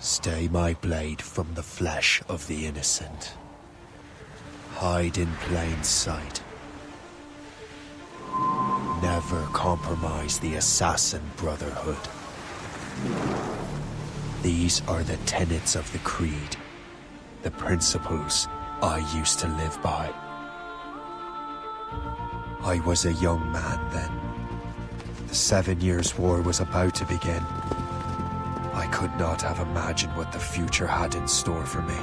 Stay my blade from the flesh of the innocent. Hide in plain sight. Never compromise the assassin brotherhood. These are the tenets of the creed, the principles I used to live by. I was a young man then. The 7 Years' War was about to begin. I could not have imagined what the future had in store for me,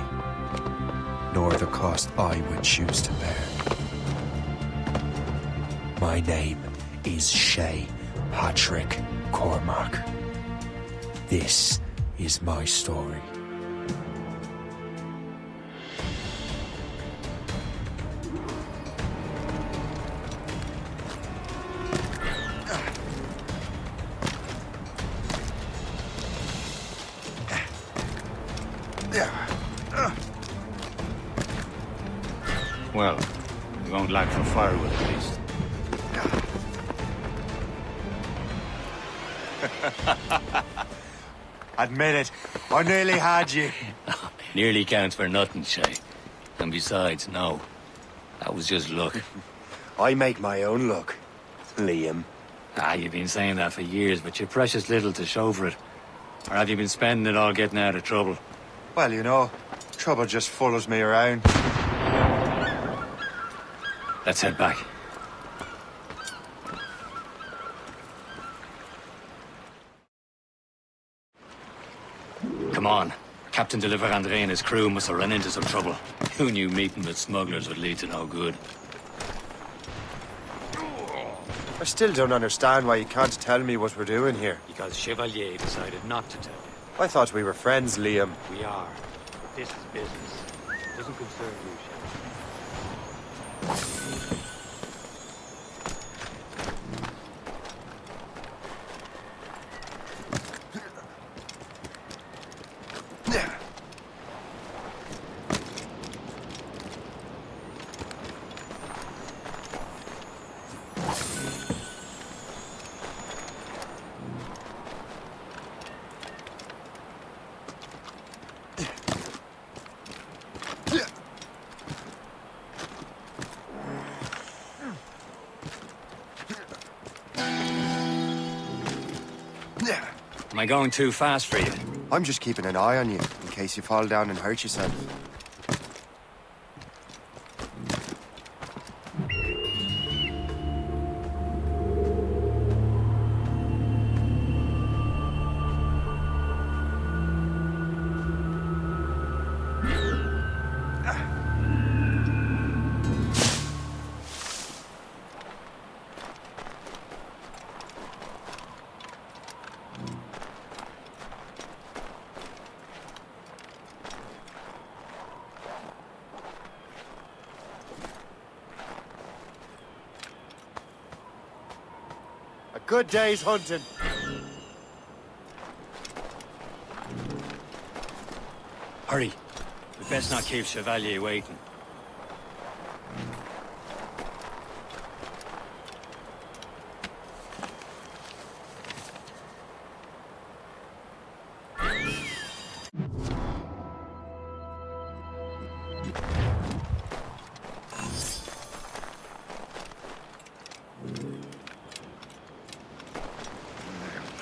nor the cost I would choose to bear. My name is Shay Patrick Cormac. This is my story. Well, we won't lack for firewood at least. Admit it, I nearly had you. Nearly counts for nothing, Shay. And besides, no. That was just luck. I make my own luck, Liam. You've been saying that for years, but you're precious little to show for it. Or have you been spending it all getting out of trouble? Well, you know, trouble just follows me around. Let's head back. Come on. Captain de Andre and his crew must have run into some trouble. Who knew meeting with smugglers would lead to no good? I still don't understand why you can't tell me what we're doing here. Because Chevalier decided not to tell you. I thought we were friends, Liam. We are. But this is business. It doesn't concern you, Chevalier. Am I going too fast for you? I'm just keeping an eye on you, in case you fall down and hurt yourself. A good day's hunting. Hurry. We best not keep Chevalier waiting.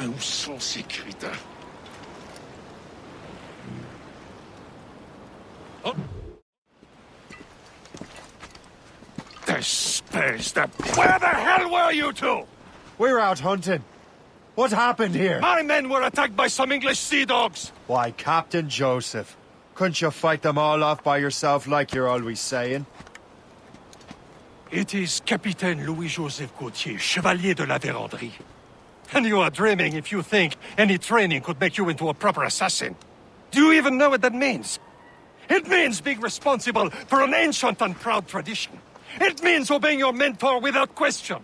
Où sont ces crétins? Oh. Where the hell were you two? We're out hunting. What happened here? My men were attacked by some English sea dogs. Why, Captain Joseph, couldn't you fight them all off by yourself like you're always saying? It is Capitaine Louis-Joseph Gauthier, Chevalier de la Vérendrye. And you are dreaming if you think any training could make you into a proper assassin. Do you even know what that means? It means being responsible for an ancient and proud tradition. It means obeying your mentor without question.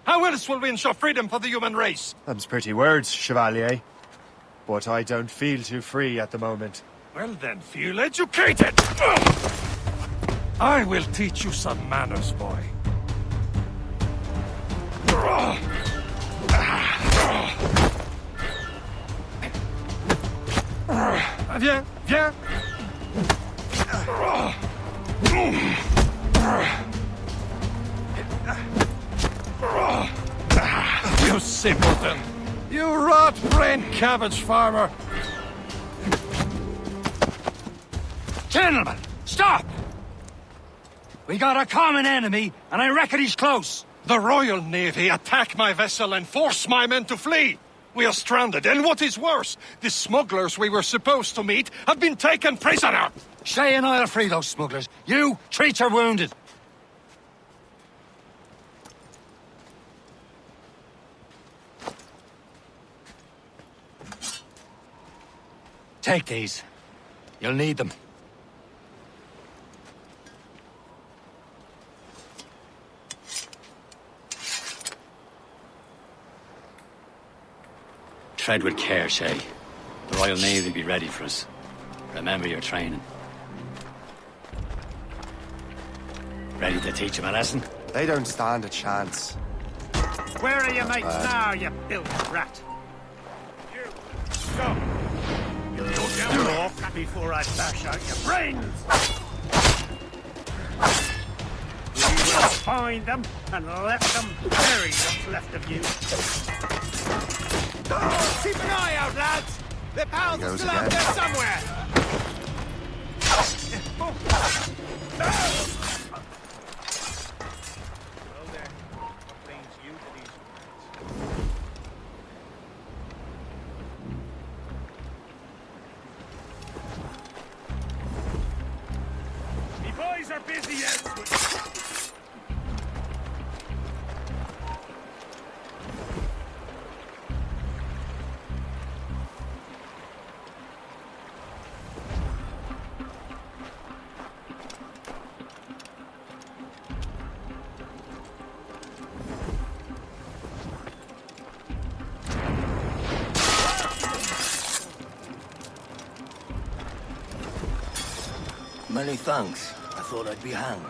How else will we ensure freedom for the human race? Them's pretty words, Chevalier. But I don't feel too free at the moment. Well then, feel educated! I will teach you some manners, boy. Viens, viens. You simpleton! You rat-brained cabbage farmer! Gentlemen, stop! We got a common enemy, and I reckon he's close. The Royal Navy attack my vessel and force my men to flee! We are stranded, and what is worse, the smugglers we were supposed to meet have been taken prisoner! Shay and I'll free those smugglers. You, treat your wounded. Take these. You'll need them. Tread with care, Shay. The Royal Navy will be ready for us. Remember your training. Ready to teach them a lesson? They don't stand a chance. Where are your mates now, you filthy rat? You, stop! You'll go down off before I bash out your brains! We will find them and let them bury what's left of you. Keep an eye out, lads! Their pals are still out there somewhere! Well then, what brings you to these parts? Me boys are busy elsewhere. Many thanks. I thought I'd be hanged.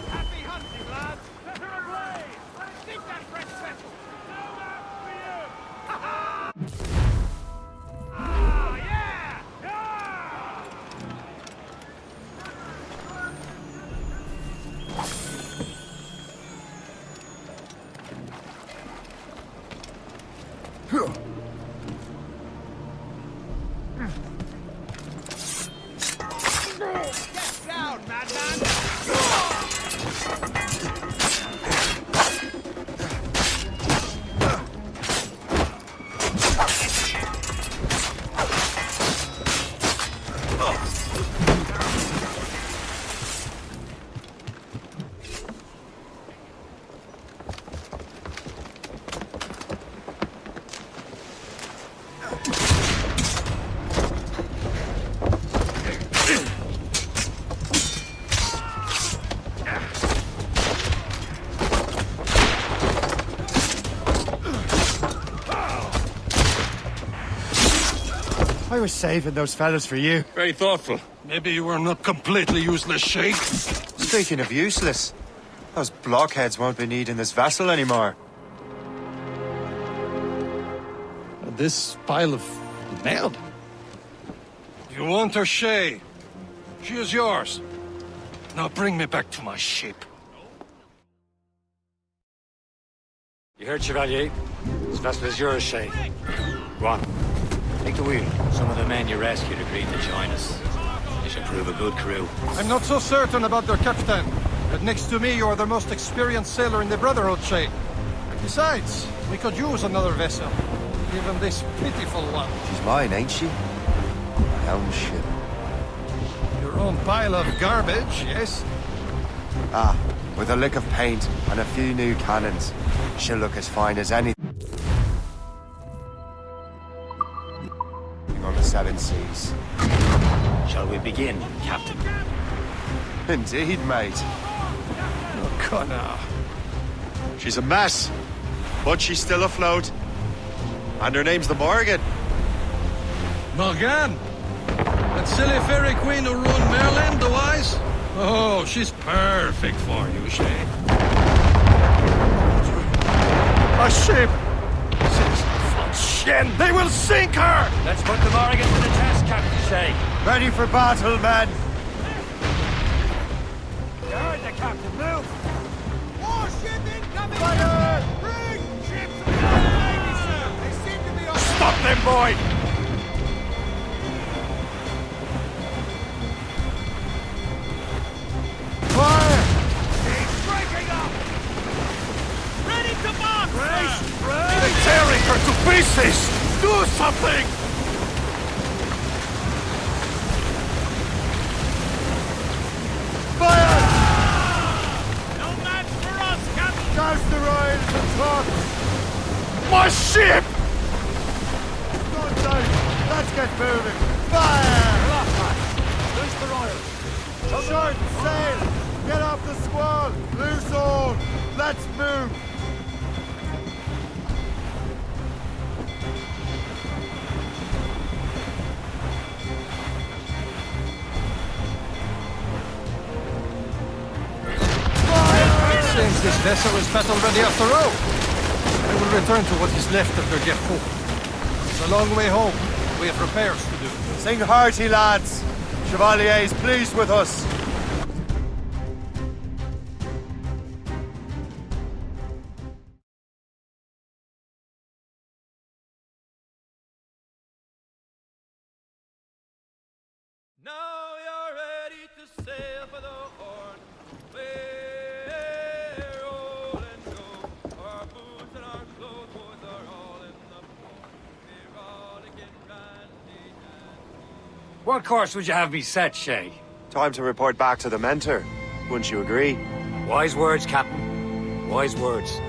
Happy hunting, lads! Let her ablaze! Keep that fresh vessel! No out for you! Ha-ha! Ah, yeah! Yeah! Get down, madman! I was saving those fellas for you. Very thoughtful. Maybe you were not completely useless, Shay. Speaking of useless, those blockheads won't be needing this vessel anymore. This pile of merde. You want her, Shay? She is yours. Now bring me back to my ship. You heard, Chevalier? This vessel is yours, Shay. Go on. Take the wheel. Some of the men you rescued agreed to join us. They should prove a good crew. I'm not so certain about their captain, but next to me you are the most experienced sailor in the Brotherhood, Shay. Besides, we could use another vessel. Even this pitiful one. She's mine, ain't she? My own ship. Your own pile of garbage, yes? Ah, with a lick of paint and a few new cannons. She'll look as fine as anything on the seven seas. Shall we begin, Captain? Indeed, mate. Oh, Connor. She's a mess, but she's still afloat. And her name's the Morgan. Morgan? That silly fairy queen who ruined Merlin, the wise? Oh, she's perfect for you, Shay. A ship! This is a ship. again, they will sink her! Let's put the Morrigan to the test, Captain Shay. Ready for battle, men! You heard the captain. Move! Warship incoming! Fire! Bring ships Navy, sir! They seem to be on... Stop them, boy! Fire! He's breaking up! Ready to box! They're tearing her to pieces! Do something! Fire! No match for us, Captain! Douse the royals and trucks! My ship! Don't die! Let's get moving! Fire! Loose the royals. Short sail! Get off the squall! Loose all! Let's move! It seems this vessel is battle ready after all. I will return to what is left of their depot. It's a long way home. We have repairs to do. Sing hearty, lads! Chevalier is pleased with us. Now you're ready to sail for the Horn. We're roll and go. Our boots and our clothes boys are all in the port. We're all again randy dandy. What course would you have me set, Shay? Time to report back to the mentor. Wouldn't you agree? Wise words, Captain. Wise words.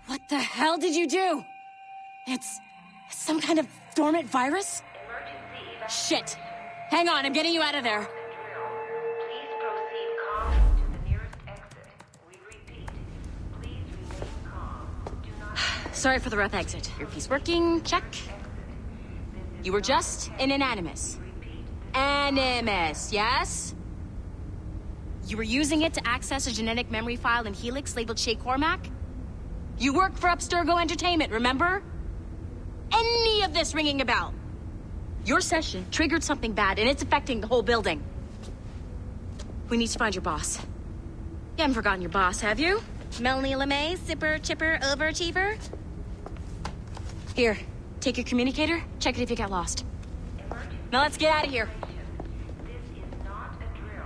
What the hell did you do? It's some kind of dormant virus? Shit. Hang on, I'm getting you out of there. Please proceed calmly to the nearest exit. We repeat, please remain calm. Do not... Sorry for the rough exit. Earpiece working, check. You were just an animus. Animus, yes? You were using it to access a genetic memory file in Helix labeled Shay Cormac? You work for Abstergo Entertainment, remember? Any of this ringing a bell? Your session triggered something bad, and it's affecting the whole building. We need to find your boss. You haven't forgotten your boss, have you? Melanie LeMay, zipper, chipper, overachiever? Here, take your communicator, check it if you got lost. Now let's get out of here. This is not a drill.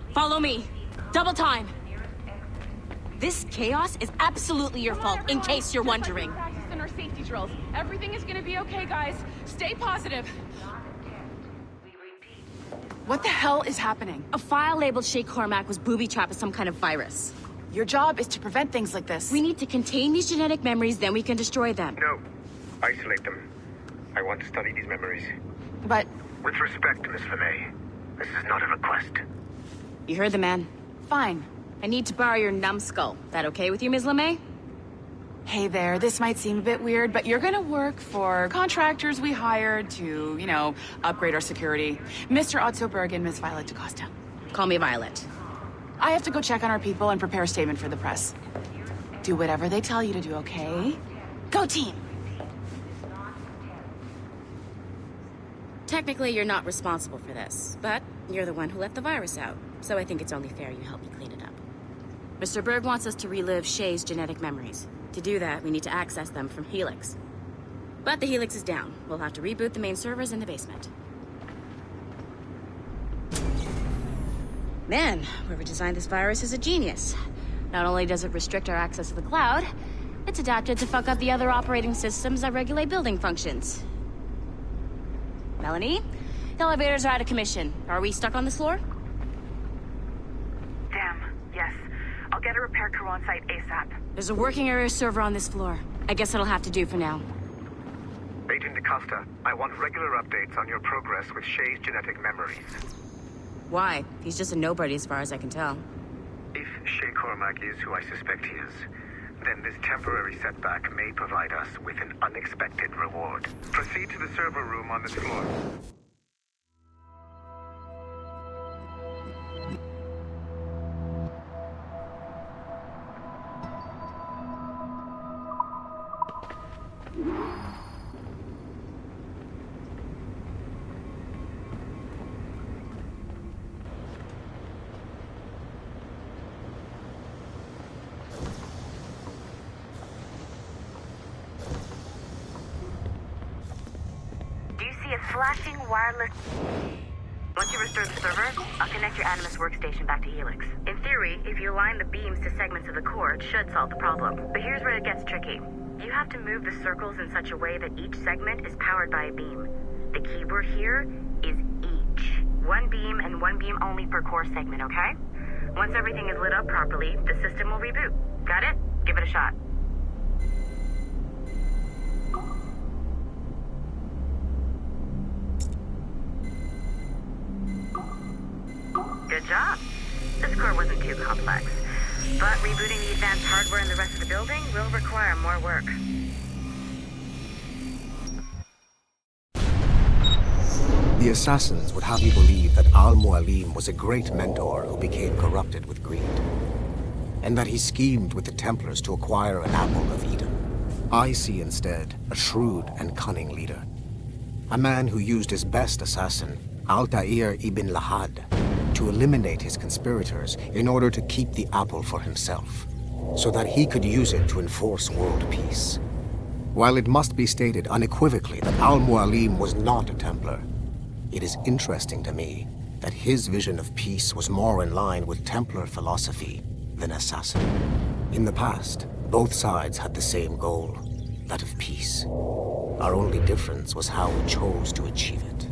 Please Follow me. Double time. nearest exit. This chaos is absolutely your fault, in case you're wondering. Practice in our safety drills. Everything is gonna be okay, guys. Stay positive. Not attempt. We repeat. What the hell is happening? A file labeled Shay Cormac was booby-trapped with some kind of virus. Your job is to prevent things like this. We need to contain these genetic memories, then we can destroy them. No. Isolate them. I want to study these memories. But With respect, Miss LeMay, this is not a request. You heard the man. fine. I need to borrow your numbskull. That okay with you, Ms. LeMay? Hey there, this might seem a bit weird, but you're gonna work for contractors we hired to, you know, upgrade our security. Mr. Ottoberg and Miss Violet DaCosta. Call me Violet. I have to go check on our people and prepare a statement for the press. Do whatever they tell you to do, okay? Go team! Technically, you're not responsible for this, but you're the one who let the virus out, so I think it's only fair you help me clean it up. Mr. Berg wants us to relive Shay's genetic memories. To do that, we need to access them from Helix. But the Helix is down. We'll have to reboot the main servers in the basement. Man, whoever designed this virus is a genius. Not only does it restrict our access to the cloud, it's adapted to fuck up the other operating systems that regulate building functions. Melanie? The elevators are out of commission. Are we stuck on this floor? Damn, yes. I'll get a repair crew on site ASAP. There's a working area server on this floor. I guess it'll have to do for now. Agent DaCosta, I want regular updates on your progress with Shay's genetic memories. Why? He's just a nobody as far as I can tell. If Shay Cormac is who I suspect he is, then this temporary setback may provide us with an unexpected reward. Proceed to the server room on this floor. Flashing wireless. Once you restore the server, I'll connect your Animus workstation back to Helix. In theory, if you align the beams to segments of the core, it should solve the problem. But here's where it gets tricky. You have to move the circles in such a way that each segment is powered by a beam. The keyword here is each. One beam and one beam only per core segment, okay? Once everything is lit up properly, the system will reboot. Got it? Give it a shot. Good job. This core wasn't too complex, but rebooting the advanced hardware in the rest of the building will require more work. The assassins would have you believe that Al-Mualim was a great mentor who became corrupted with greed, and that he schemed with the Templars to acquire an apple of Eden. I see instead a shrewd and cunning leader, a man who used his best assassin, Altair ibn Lahad, to eliminate his conspirators in order to keep the apple for himself, so that he could use it to enforce world peace. While it must be stated unequivocally that Al-Mualim was not a Templar, it is interesting to me that his vision of peace was more in line with Templar philosophy than assassin. In the past, both sides had the same goal, that of peace. Our only difference was how we chose to achieve it.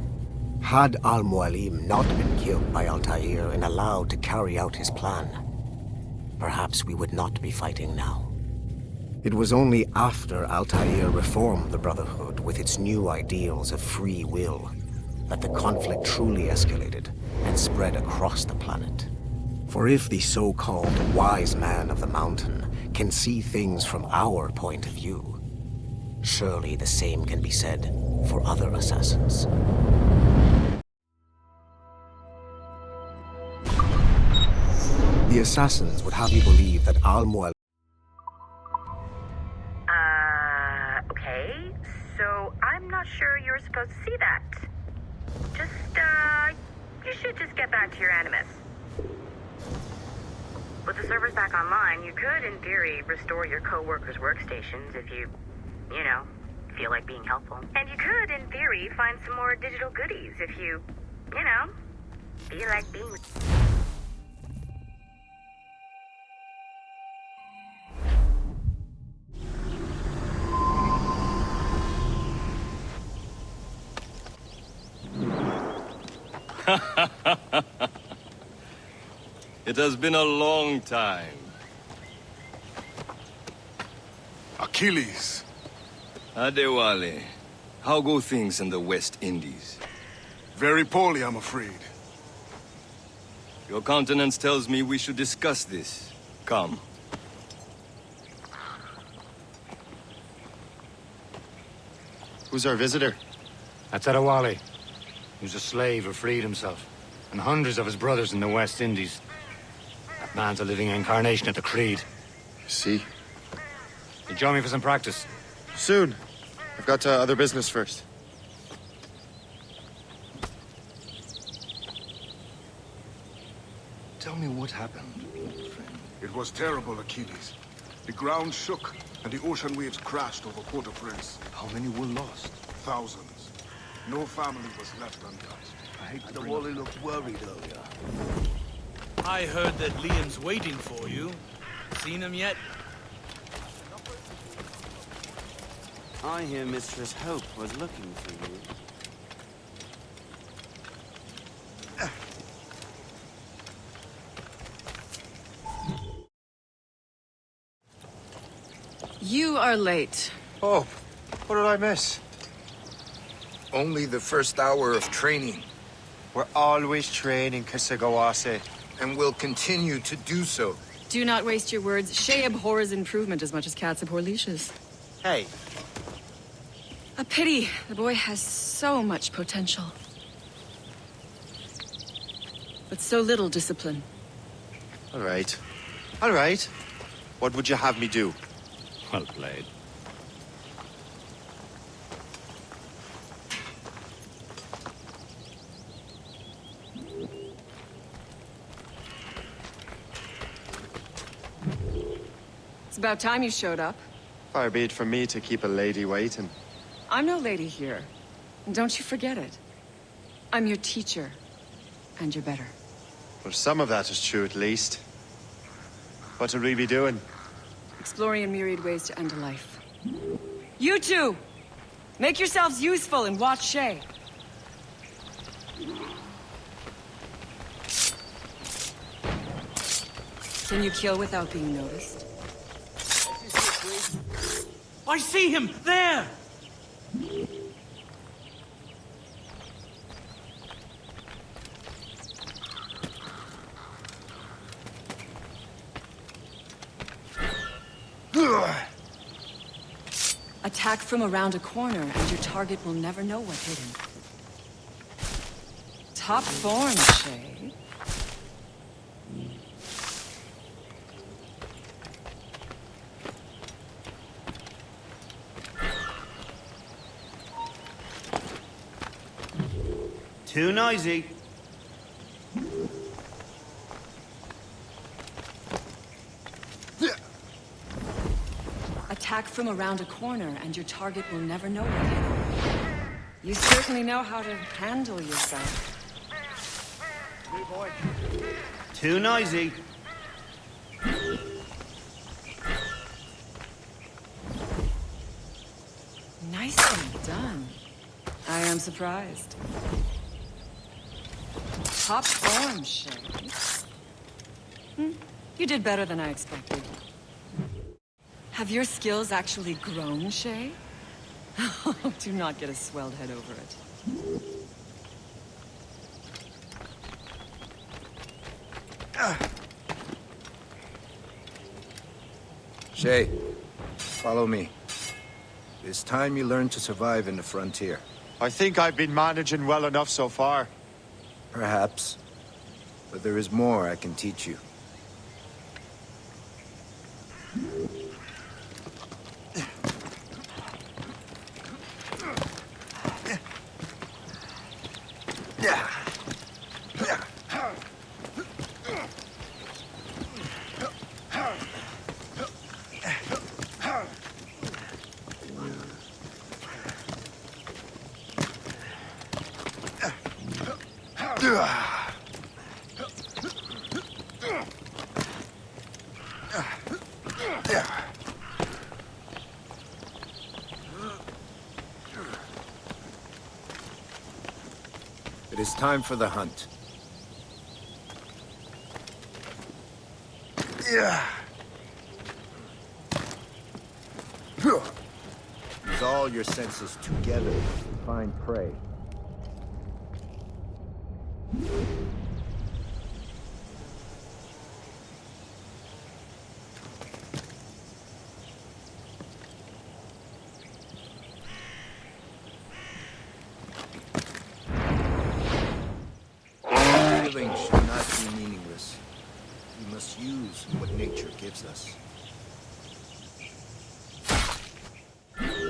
Had Al-Mualim not been killed by Altair and allowed to carry out his plan, perhaps we would not be fighting now. It was only after Altair reformed the Brotherhood with its new ideals of free will that the conflict truly escalated and spread across the planet. For if the so-called wise man of the mountain can see things from our point of view, surely the same can be said for other assassins. The assassins would have you believe that Al-Mualim... Okay. So I'm not sure you're supposed to see that. You should just get back to your Animus. With the servers back online, you could, in theory, restore your co-workers' workstations if you feel like being helpful. And you could, in theory, find some more digital goodies if you feel like being... It has been a long time. Achilles. Adewale, how go things in the West Indies? Very poorly, I'm afraid. Your countenance tells me we should discuss this. Come. Who's our visitor? That's Adewale. He was a slave who freed himself, and hundreds of his brothers in the West Indies. That man's a living incarnation of the Creed. See? You join me for some practice? Soon. I've got other business first. Tell me what happened, old friend. It was terrible, Achilles. The ground shook, and the ocean waves crashed over Port-au-Prince. How many were lost? Thousands. No family was left untouched. Adewale looked worried earlier. I heard that Liam's waiting for you. Seen him yet? I hear Mistress Hope was looking for you. You are late. Oh, what did I miss? Only the first hour of training. We're always training, Kisagawase. and will continue to do so. Do not waste your words. Shay abhors improvement as much as cats abhor leashes. Hey, A pity. The boy has so much potential. But so little discipline. all right. All right. What would you have me do? Well played. It's about time you showed up. Far be it from me to keep a lady waiting. I'm no lady here. And don't you forget it. I'm your teacher. And you're better. Well, some of that is true at least. What would we be doing? Exploring a myriad ways to end a life. You two! Make yourselves useful and watch Shay. Can you kill without being noticed? I see him! There! Attack from around a corner, and your target will never know what hit him. Top form, Shay. Too noisy. Attack from around a corner, and your target will never know what hit him. You certainly know how to handle yourself. Too noisy. Nicely done. I am surprised. Top form, Shay. You did better than I expected. Have your skills actually grown, Shay? Do not get a swelled head over it. Shay, follow me. It's time you learn to survive in the frontier. I think I've been managing well enough so far. Perhaps. But there is more I can teach you. It is time for the hunt. Use all your senses together to find prey. Killing should not be meaningless. We must use what nature gives us.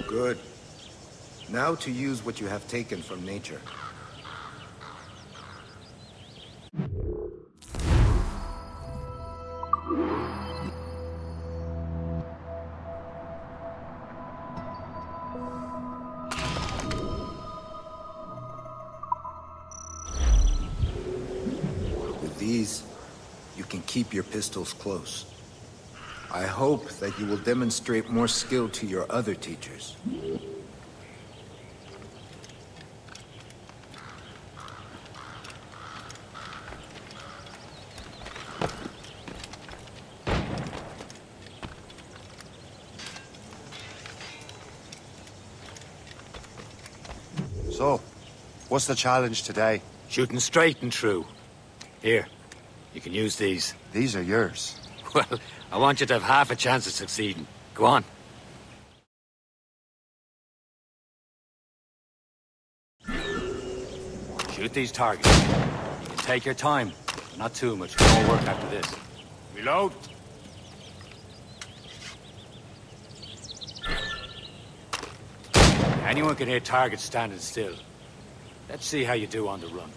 Good. Now to use what you have taken from nature. With these, you can keep your pistols close. I hope that you will demonstrate more skill to your other teachers. So, what's the challenge today? Shooting straight and true. Here, You can use these. These are yours. Well, I want you to have half a chance of succeeding. Go on. Shoot these targets. You can take your time. Not too much. More work after this. Reload. Anyone can hit targets standing still. Let's see how you do on the run.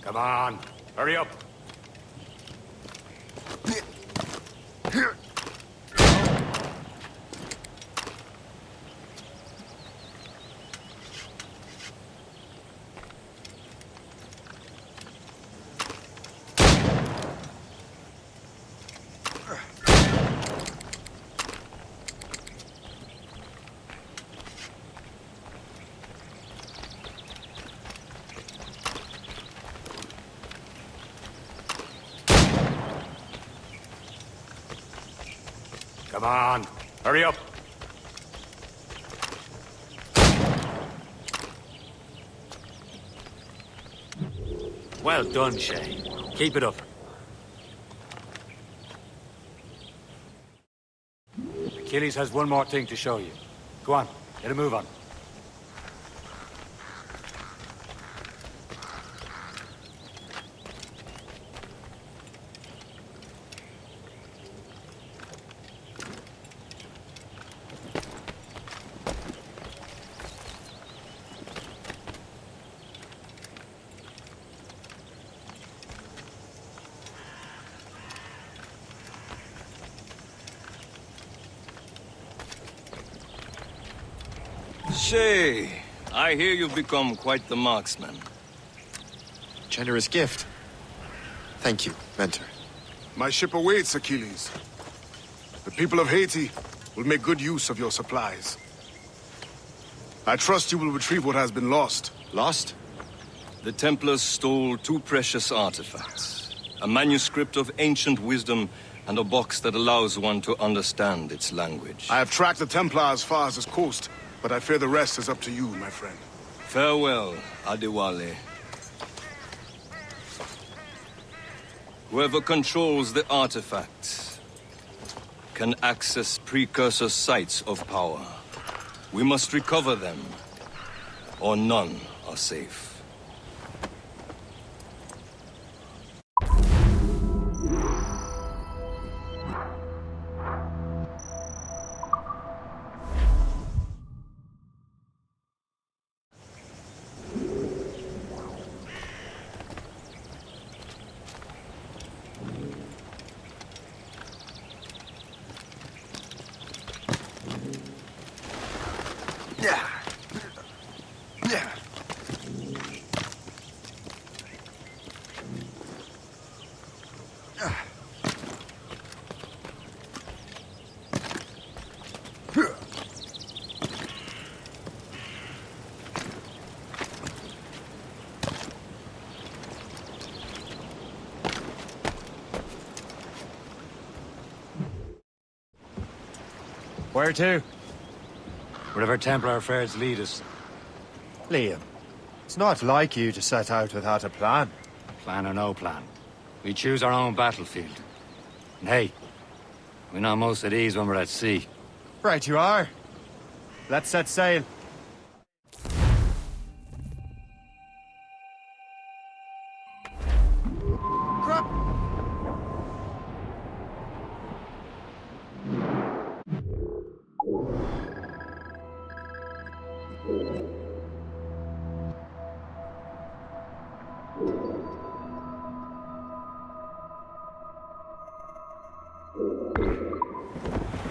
Come on, hurry up. Come on, hurry up. Well done, Shay. Keep it up. Achilles has one more thing to show you. Go on, get a move on. Shay, I hear you've become quite the marksman. Generous gift. Thank you, Mentor. My ship awaits, Achilles. The people of Haiti will make good use of your supplies. I trust you will retrieve what has been lost. Lost? The Templars stole 2 precious artifacts. A manuscript of ancient wisdom and a box that allows one to understand its language. I have tracked the Templar as far as this coast, but I fear the rest is up to you, my friend. Farewell, Adewale. Whoever controls the artifacts can access precursor sites of power. We must recover them, or none are safe. Where to? Wherever Templar affairs lead us. Liam, it's not like you to set out without a plan. Plan or no plan. We choose our own battlefield. And hey, we're not most at ease when we're at sea. Right you are. Let's set sail.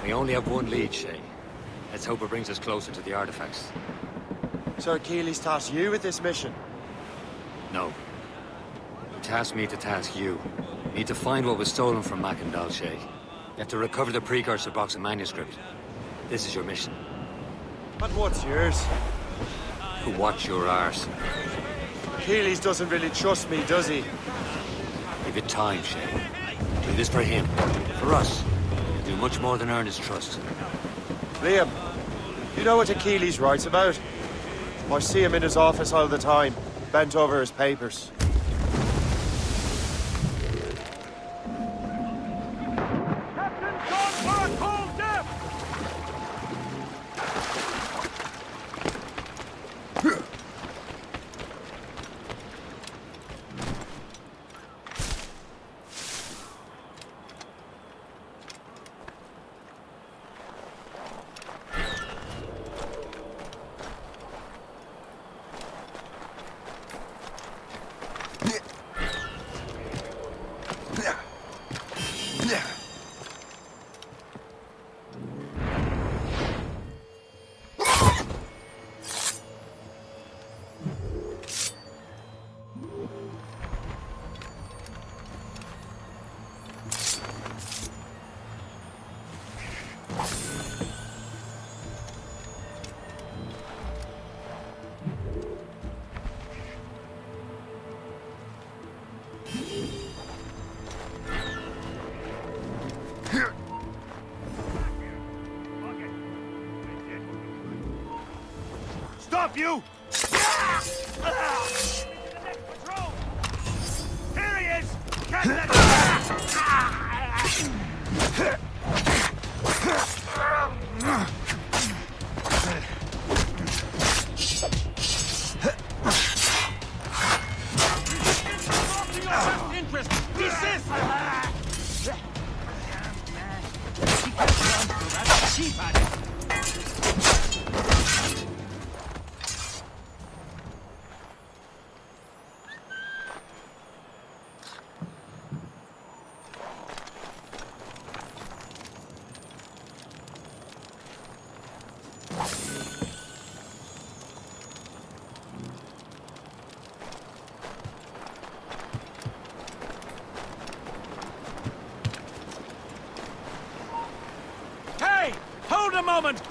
We only have one lead, Shay. Let's hope it brings us closer to the artifacts. So Achilles tasked you with this mission? No. He tasked me to task you. You need to find what was stolen from Mackandal, Shay. You have to recover the precursor box and manuscript. This is your mission. And what's yours? Watch your arse. Achilles doesn't really trust me, does he? Give it time, Shay. Do this for him. For us. You'll do much more than earn his trust. Liam, You know what Achilles writes about? I see him in his office all the time, bent over his papers. Stop, you! Here he is! Can't let him... interest! Desist! He gets around to that cheap at it! Hey! Hold a moment!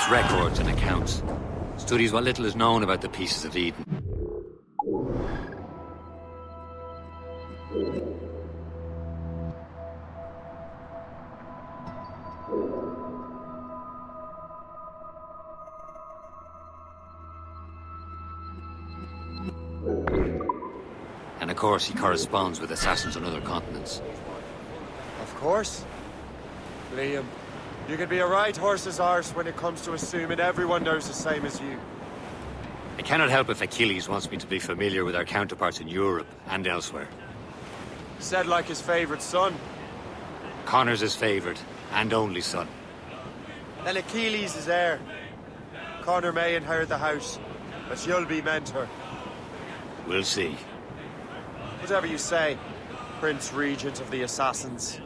keeps records and accounts. Studies what little is known about the Pieces of Eden. And of course, he corresponds with assassins on other continents. Of course. Liam, you can be a right horse's arse when it comes to assuming everyone knows the same as you. I cannot help if Achilles wants me to be familiar with our counterparts in Europe and elsewhere. Said like his favorite son. Connor's his favorite and only son. Then Achilles is heir. Connor may inherit the house, but you'll be mentor. We'll see. Whatever you say, Prince Regent of the Assassins.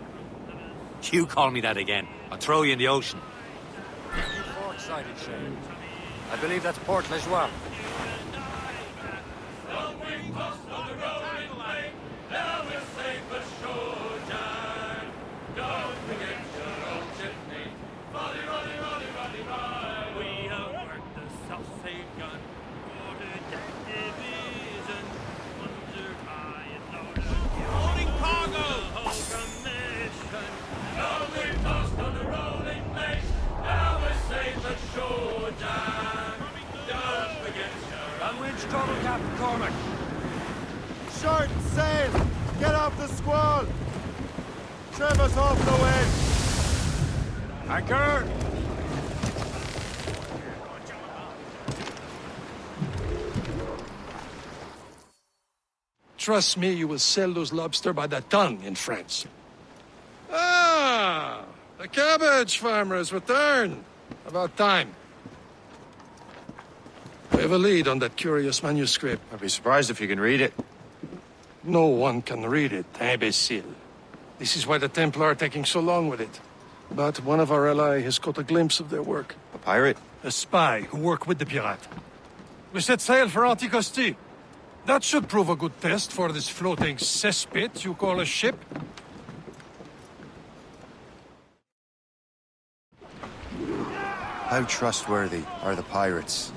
You call me that again, I'll throw you in the ocean. You fork-sided shame. I believe that's Port Lejoie. Short sail! Get off the squall! Trim us off the wind! Anchor! Trust me, you will sell those lobster by the ton in France. Ah! The cabbage farmer has returned. About time. We have a lead on that curious manuscript. I'd be surprised if you can read it. No one can read it, imbecile. This is why the Templar are taking so long with it. But one of our allies has caught a glimpse of their work. A pirate? A spy who worked with the pirate. We set sail for Anticosti. That should prove a good test for this floating cesspit you call a ship. How trustworthy are the pirates?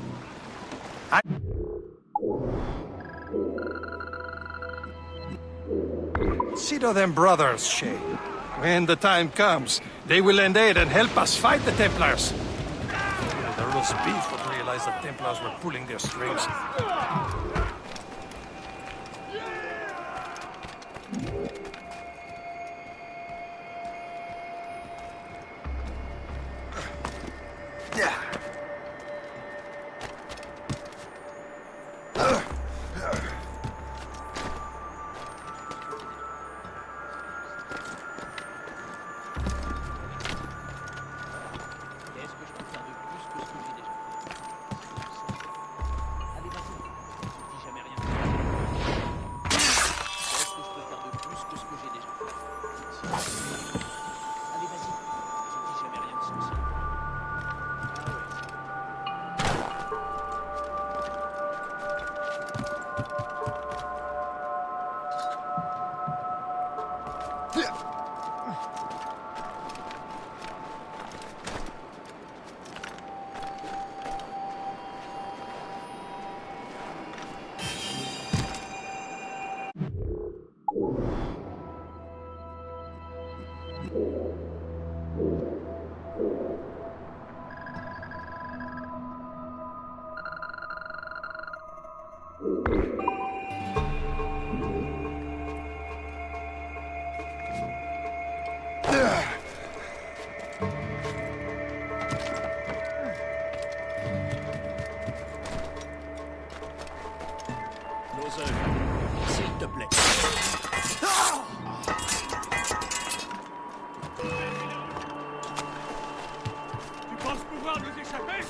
See to them brothers, Shay. When the time comes, they will lend aid and help us fight the Templars. The roast beef would realize the Templars were pulling their strings. S'il te plaît. Tu penses pouvoir nous échapper?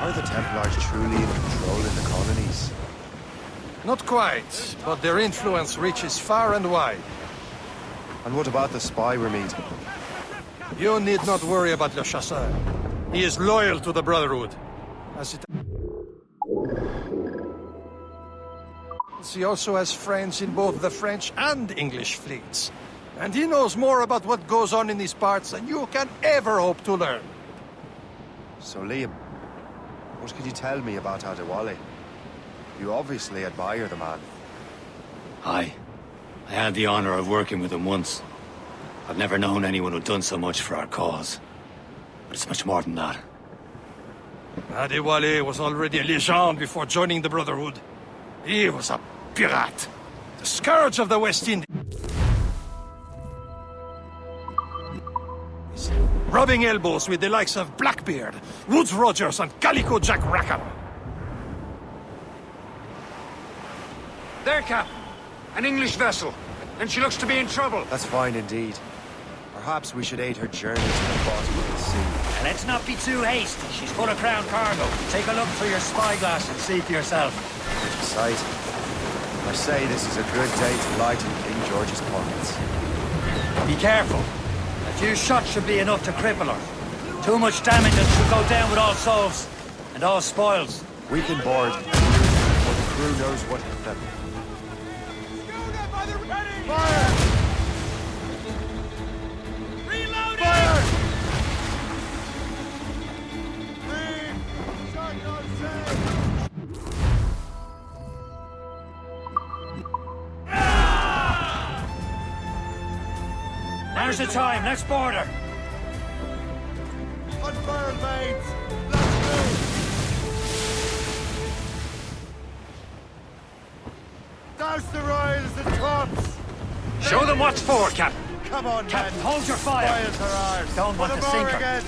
Are the Templars truly in control in the colonies? Not quite, but their influence reaches far and wide. And what about the spy we're meeting? You need not worry about Le Chasseur. He is loyal to the Brotherhood. As it... Besides, he also has friends in both the French and English fleets. And he knows more about what goes on in these parts than you can ever hope to learn. So, Liam, what can you tell me about Adewale? You obviously admire the man. Aye. I had the honor of working with him once. I've never known anyone who'd done so much for our cause. But it's much more than that. Adewale was already a legend before joining the Brotherhood. He was a pirate. The scourge of the West Indies. Rubbing elbows with the likes of Blackbeard, Woodes Rogers, and Calico Jack Rackham. There, Cap. An English vessel. And she looks to be in trouble. That's fine indeed. Perhaps we should aid her journey to the bottom of the sea. And let's not be too hasty. She's full of crown cargo. Take a look through your spyglass and see for yourself. Pretty sight. I say this is a good day to lighten King George's pockets. Be careful. A few shots should be enough to cripple her. Too much damage and she'll go down with all souls. And all spoils. We can board. But the crew knows what hit them. Fire! Reloading! Fire! Now's the time. Let's board her. Unfurl, mates! Let's move! Douse the royals and tops! Show them what's for, Captain. Come on, Captain, men. hold your fire. Spoils are ours. Don't want Put to them sink over her. again.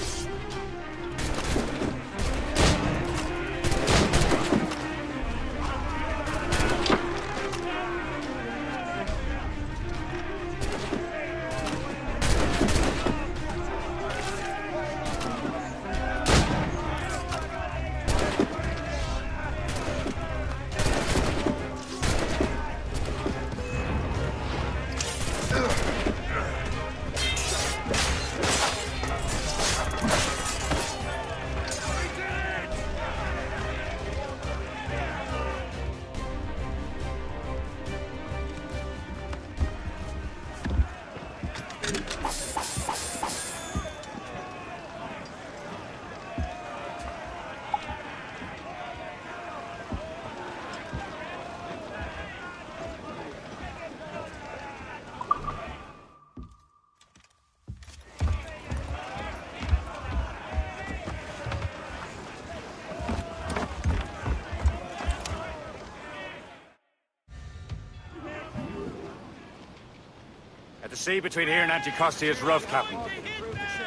The sea between here and Anticosti is rough, Captain.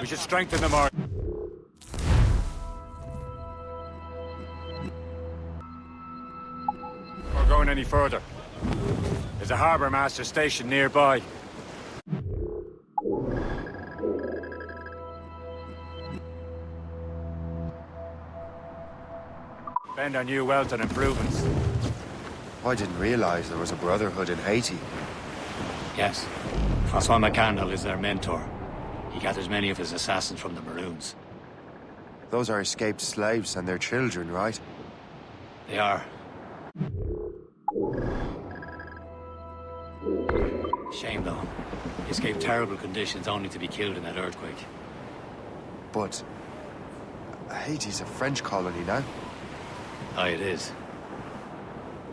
We should strengthen the more. Before going any further, there's a harbour master stationed nearby. Bend on new wealth and improvements. I didn't realize there was a brotherhood in Haiti. Yes. Francois McCandle is their mentor. He gathers many of his assassins from the Maroons. Those are escaped slaves and their children, right? They are. Shame, though. He escaped terrible conditions only to be killed in that earthquake. But Haiti's a French colony now. Aye, it is.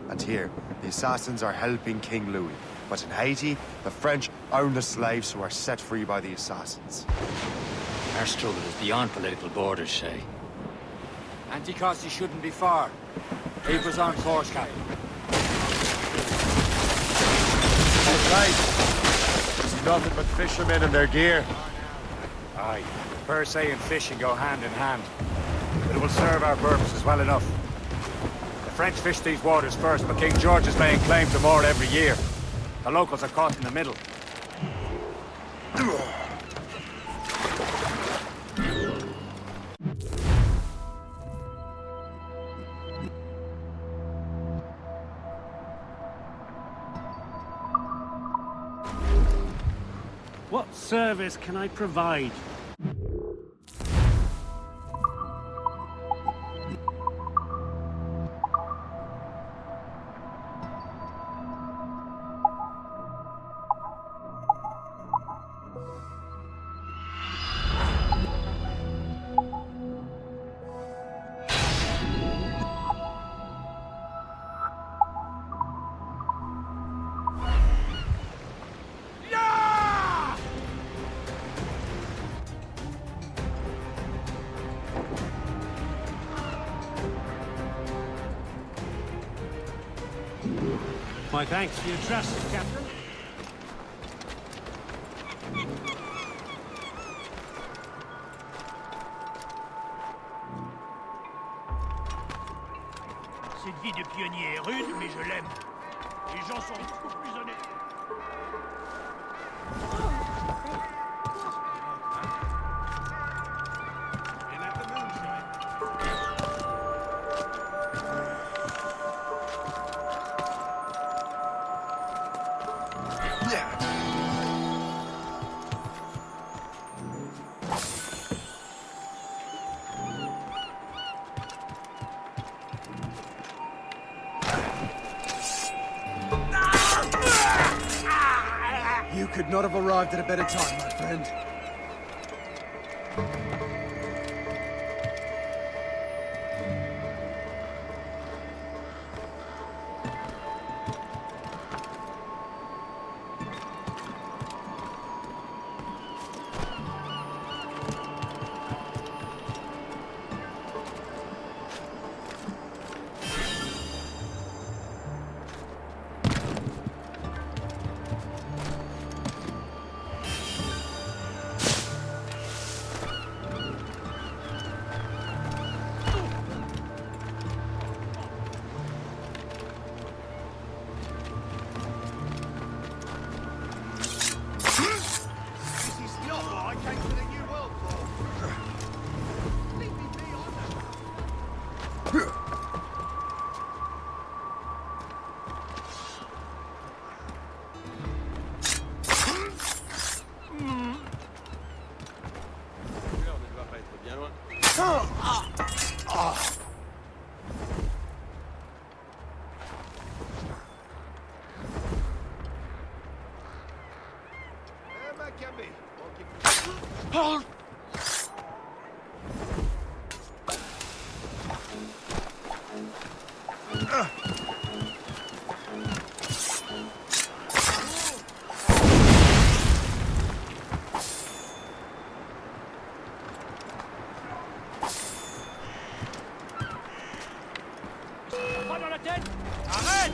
And here, the assassins are helping King Louis. But in Haiti, the French own the slaves who are set free by the assassins. Our struggle is beyond political borders, Shay. Anticosti shouldn't be far. Keep us on course, Captain. That's right. See nothing but fishermen and their gear. Aye. Per se and fishing go hand in hand. But it will serve our purposes well enough. The French fish these waters first, but King George is laying claim to more every year. The locals are caught in the middle. What service can I provide? My thanks for your trust, Captain. Cette vie de pionnier est rude, mais je l'aime. Les gens sont beaucoup plus honnêtes. You could not have arrived at a better time, my friend. Pas dans la tête! Arrête!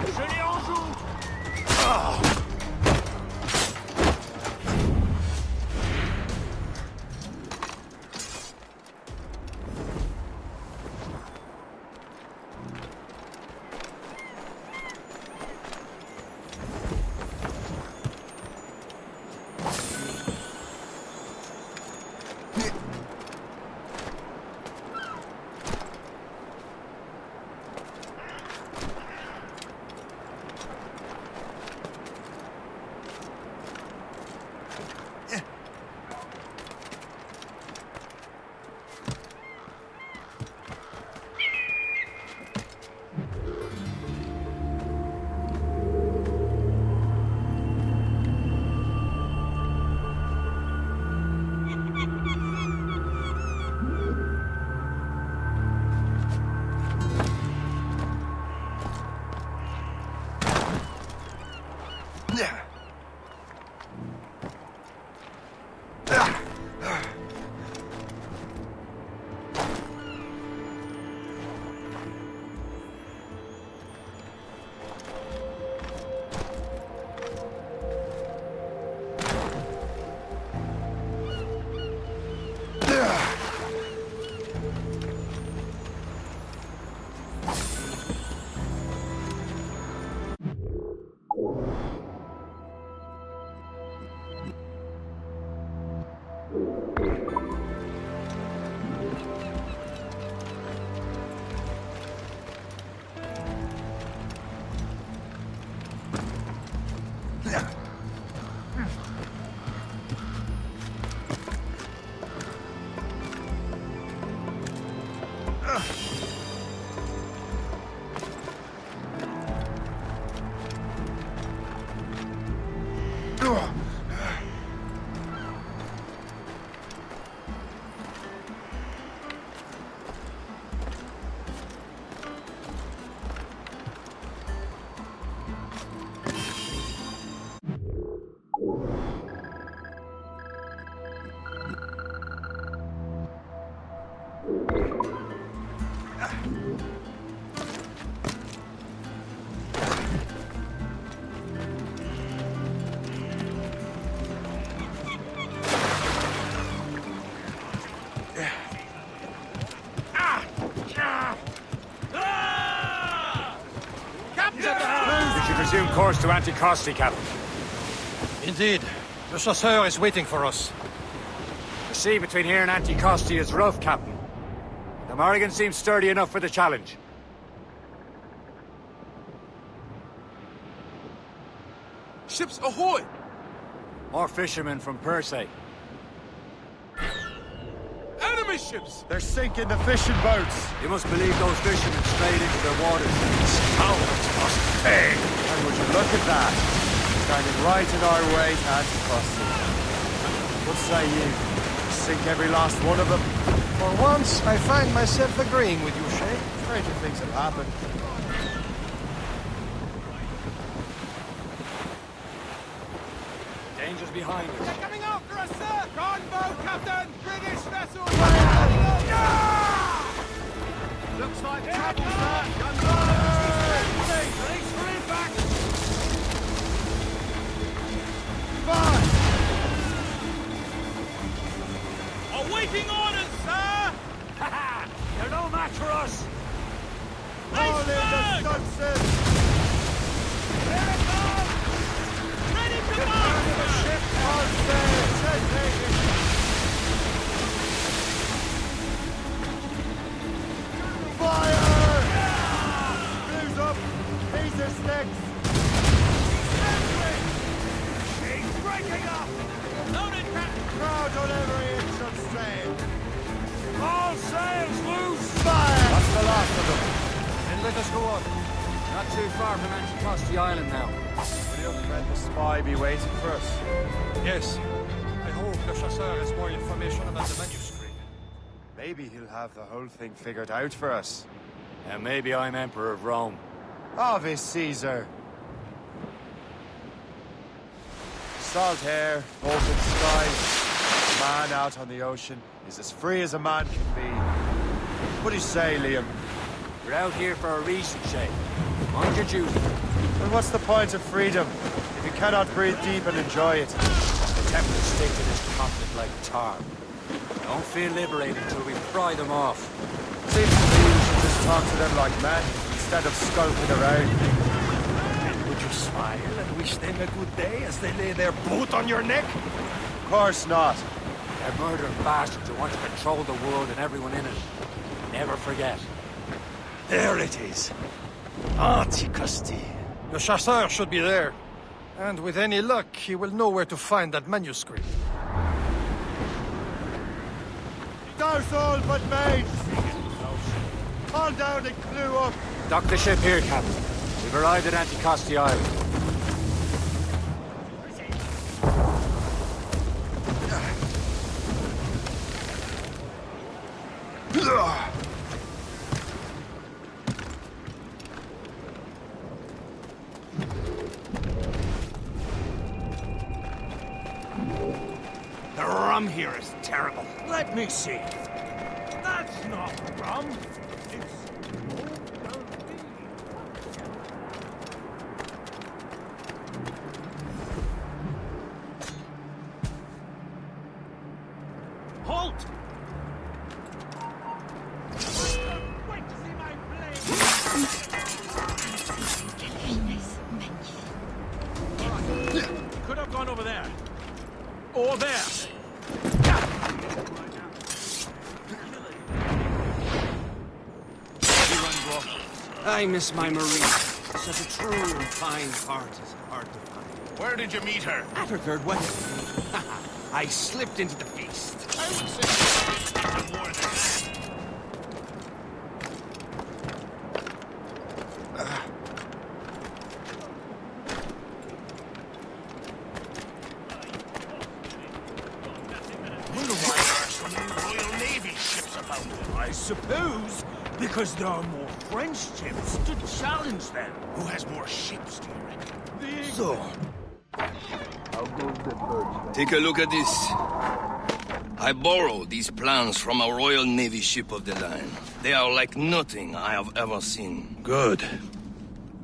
Je l'ai en joue! resume course to Anticosti, Captain. Indeed. Le chasseur is waiting for us. The sea between here and Anticosti is rough, Captain. The Morrigan seems sturdy enough for the challenge. Ships ahoy! More fishermen from Persay. Enemy ships! They're sinking the fishing boats! You must believe those fishermen strayed into their waters. Cowards must pay! And would you look at that? Standing right in our way to Anticosti. What say you? Sink every last one of them? For once, I find myself agreeing with you, Shay. Stranger things have happened. Danger's behind us. They're coming after us, sir! Gunboat, Captain! British vessel! Looks like trouble, sir. Gunboat! Release for impact! Awaiting orders, sir! They're no match for us! Iceberg! Ready to march! Blues up! These are sticks! He's breaking up! Loaded, Captain! Crowd on every inch of sail! All sails loose! Fire! That's the last of them. Then let us go on. Not too far from Anticosti Island now. Will your friend the spy be waiting for us? Yes. I hope Le Chasseur has more information about the manuscript. Maybe he'll have the whole thing figured out for us. And maybe I'm Emperor of Rome. Ave Caesar! Salt air, open skies, a man out on the ocean is as free as a man can be. What do you say, Liam? We're out here for a reason, Shay. Mind your duty. Then what's the point of freedom if you cannot breathe deep and enjoy it? The Templars stick to this continent like tar. Don't feel liberated until we pry them off. Seems to me we should just talk to them like men instead of skulking around. And would you smile and wish them a good day as they lay their boot on your neck? Of course not. They're murdering bastards who want to control the world and everyone in it. Never forget. There it is. Anticosti. Le Chasseur should be there. And with any luck, he will know where to find that manuscript. Douse all but mates! Haul down and clew up! Dock the ship here, Captain. We've arrived at Anticosti Island. The rum here is terrible. Let me see. That's not rum. It's... Halt! Wait to see my blade! Could have gone over there. Or there. I miss my Marie. Such a true and fine heart is hard to find. Where did you meet her? At her third wedding. I slipped into the feast. I would say more than that. I wonder why there are so many Royal Navy ships about. I suppose because there are more French ships to challenge them. Who has more ships, do you reckon? So, take a look at this. I borrowed these plans from a Royal Navy ship of the line. They are like nothing I have ever seen. Good.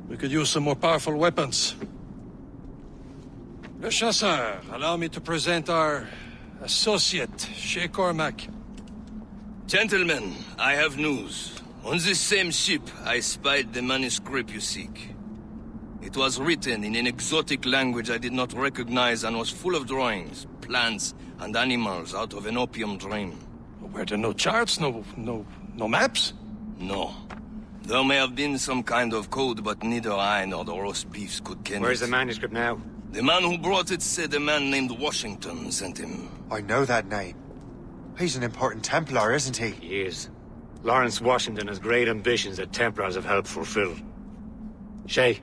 We could use some more powerful weapons. Le Chasseur, allow me to present our associate, Shay Cormac. Gentlemen, I have news. On this same ship, I spied the manuscript you seek. It was written in an exotic language I did not recognize and was full of drawings, plants, and animals out of an opium dream. Were there no charts, no maps? No. There may have been some kind of code, but neither I nor the roast beefs could ken Where's it. the manuscript now? The man who brought it said a man named Washington sent him. I know that name. He's an important Templar, isn't he? He is. Lawrence Washington has great ambitions that Templars have helped fulfill. Shay,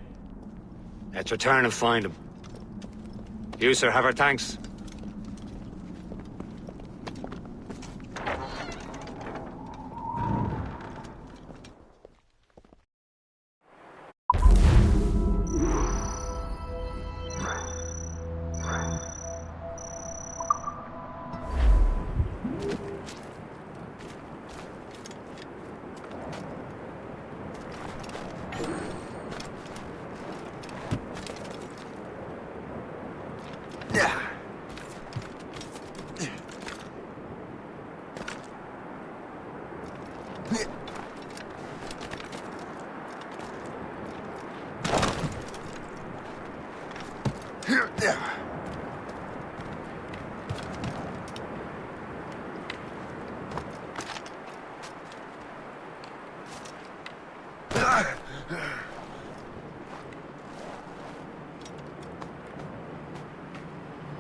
let's return and find him. You, sir, have our thanks.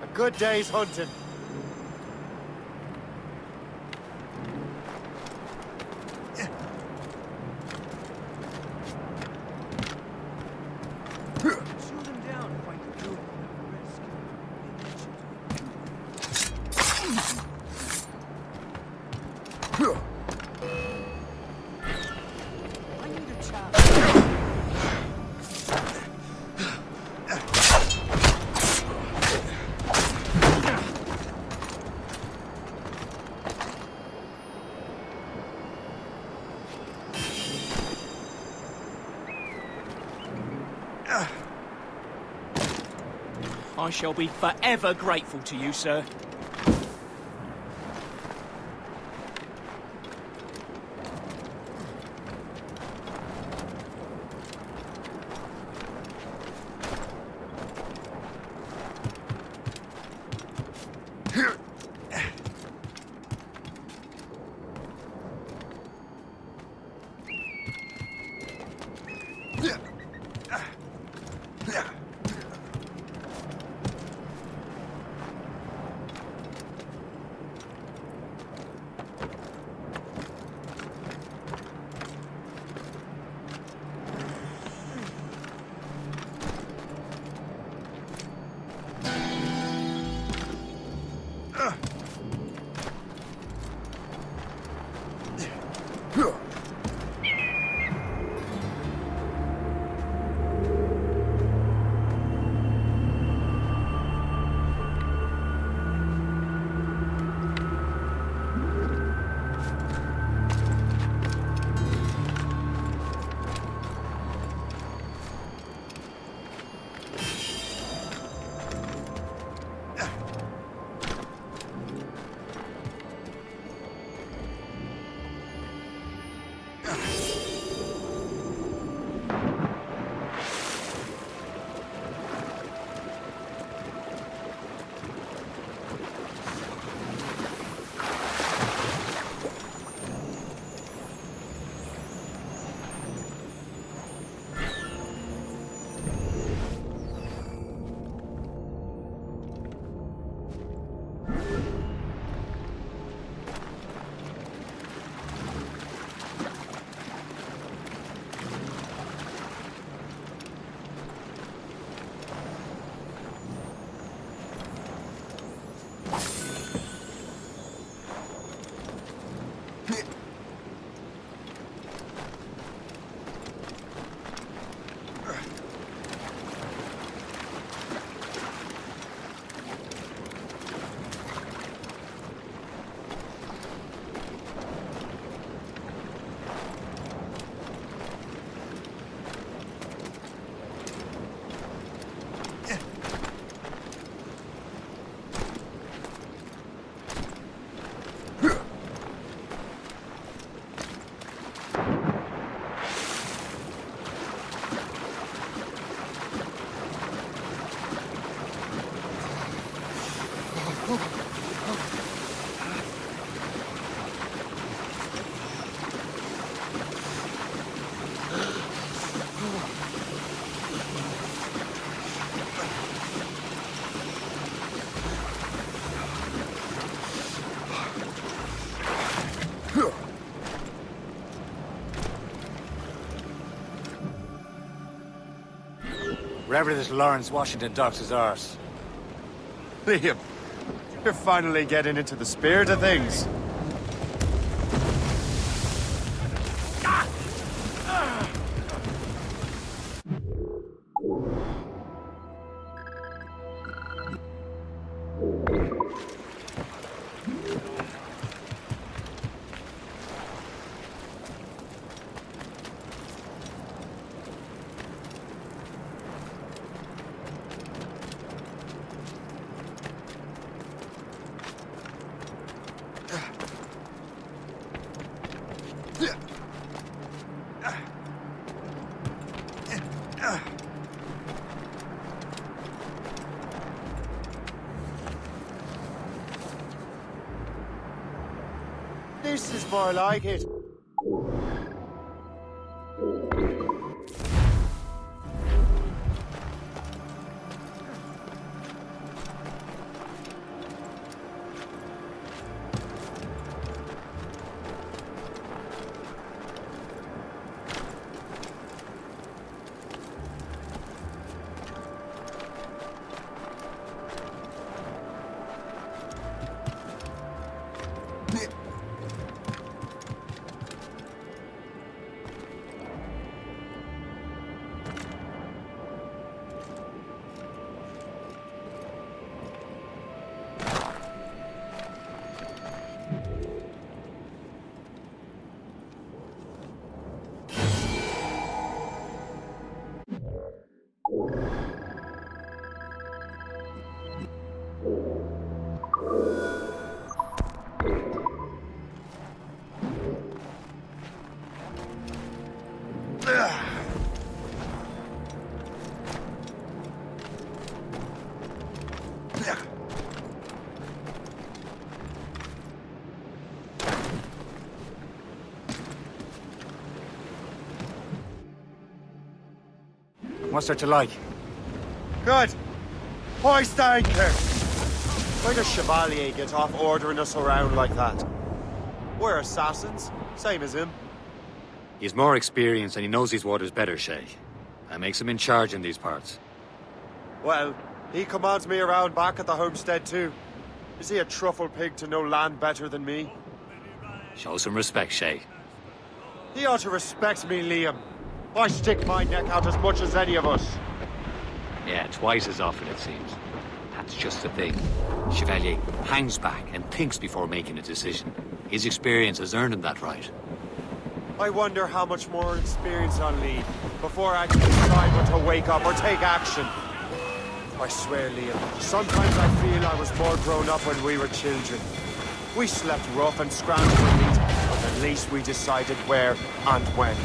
A good day's hunting. I shall be forever grateful to you, sir. Wherever this Lawrence Washington docks is ours. Liam, you're finally getting into the spirit of things. This is more like it. What's there to like? Good. Hoist anchor. Why does Chevalier get off ordering us around like that? We're assassins, same as him. He's more experienced and he knows these waters better, Shay. That makes him in charge in these parts. Well, he commands me around back at the homestead too. Is he a truffle pig to know land better than me? Show some respect, Shay. He ought to respect me, Liam. I stick my neck out as much as any of us. Yeah, twice as often it seems. That's just the thing. Chevalier hangs back and thinks before making a decision. His experience has earned him that right. I wonder how much more experience I'll need before I can decide when to wake up or take action. I swear, Liam, sometimes I feel I was more grown up when we were children. We slept rough and scrounged for meat, but at least we decided where and when.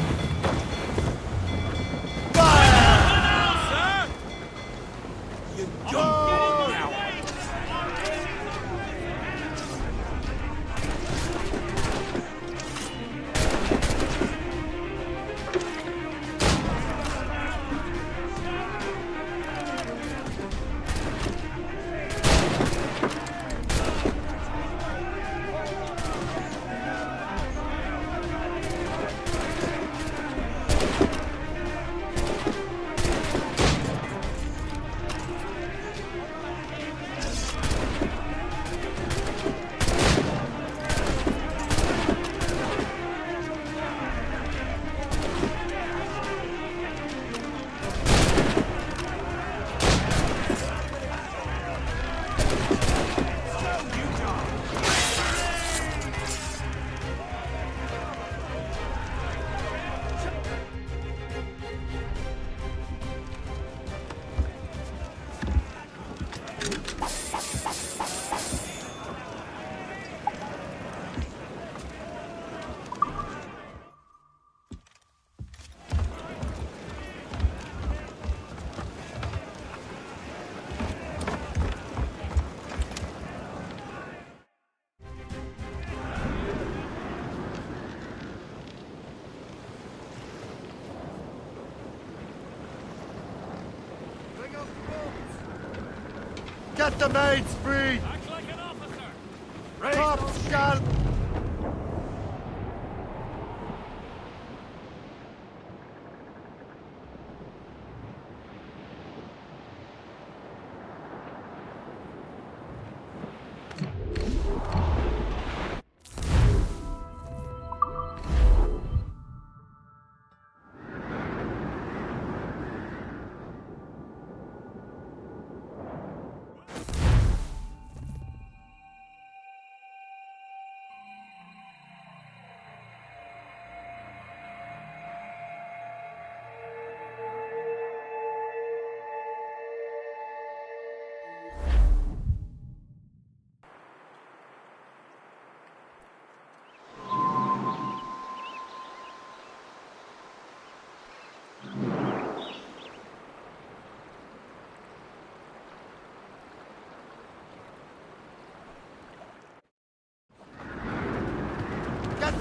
Get the mains free! Act like an officer! Top scalp!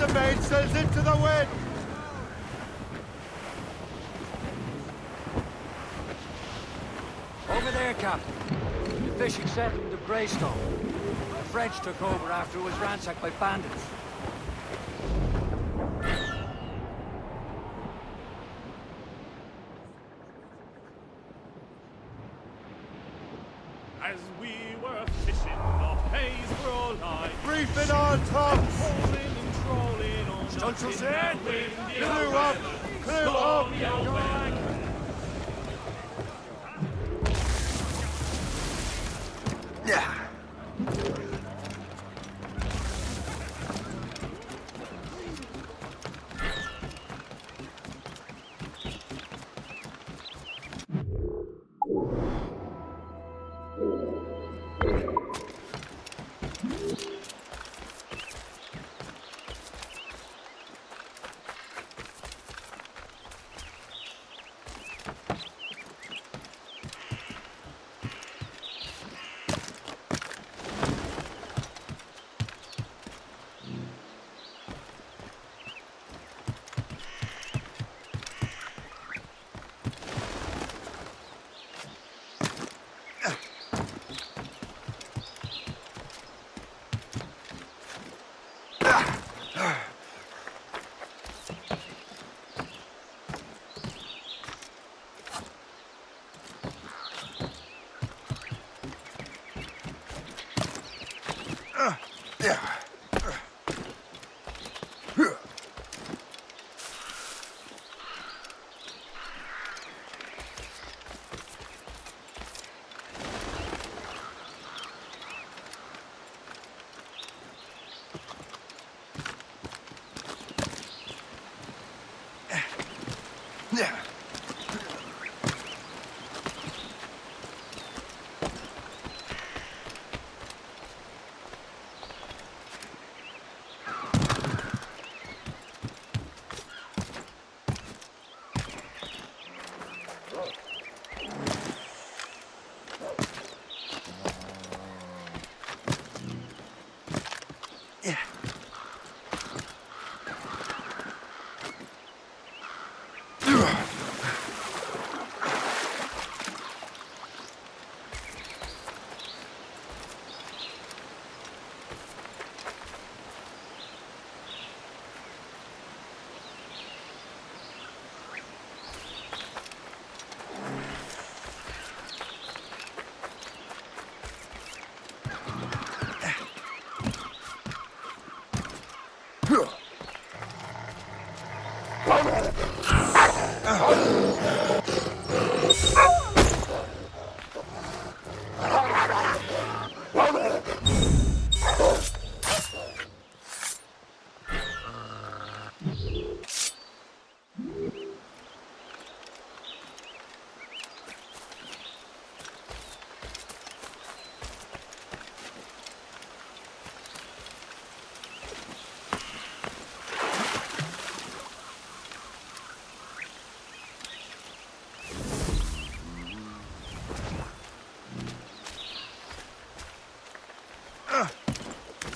the mainsails into the wind! Over there, Captain. The fishing settlement of Greystone. The French took over after it was ransacked by bandits. As we were fishing, the haze were all light. Reefing on tops! Hauling and trolling on Stunsails the in! windy Clew up! Clew up! Yeah.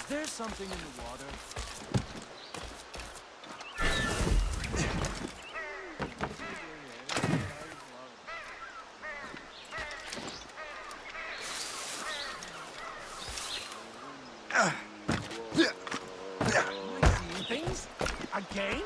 Is there something in the water? Am I seeing things? Again?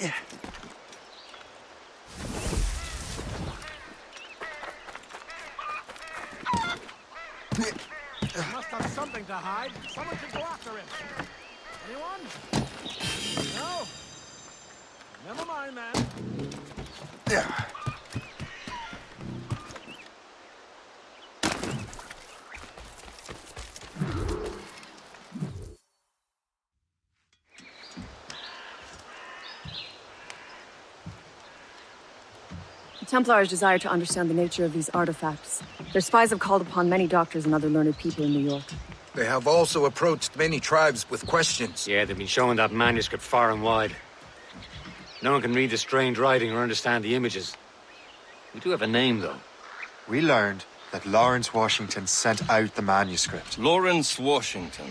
He must have something to hide. Someone should go after him. Anyone? No? Never mind, then. The Templars desire to understand the nature of these artifacts. Their spies have called upon many doctors and other learned people in New York. They have also approached many tribes with questions. Yeah, they've been showing that manuscript far and wide. No one can read the strange writing or understand the images. We do have a name, though. We learned that Lawrence Washington sent out the manuscript. Lawrence Washington.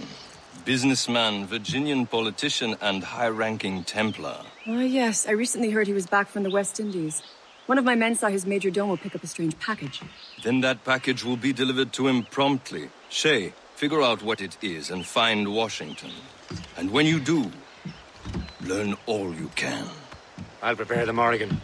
Businessman, Virginian politician, and high-ranking Templar. Ah, yes. I recently heard he was back from the West Indies. One of my men saw his major domo pick up a strange package. Then that package will be delivered to him promptly. Shay, figure out what it is and find Washington. And when you do, learn all you can. I'll prepare the Morrigan.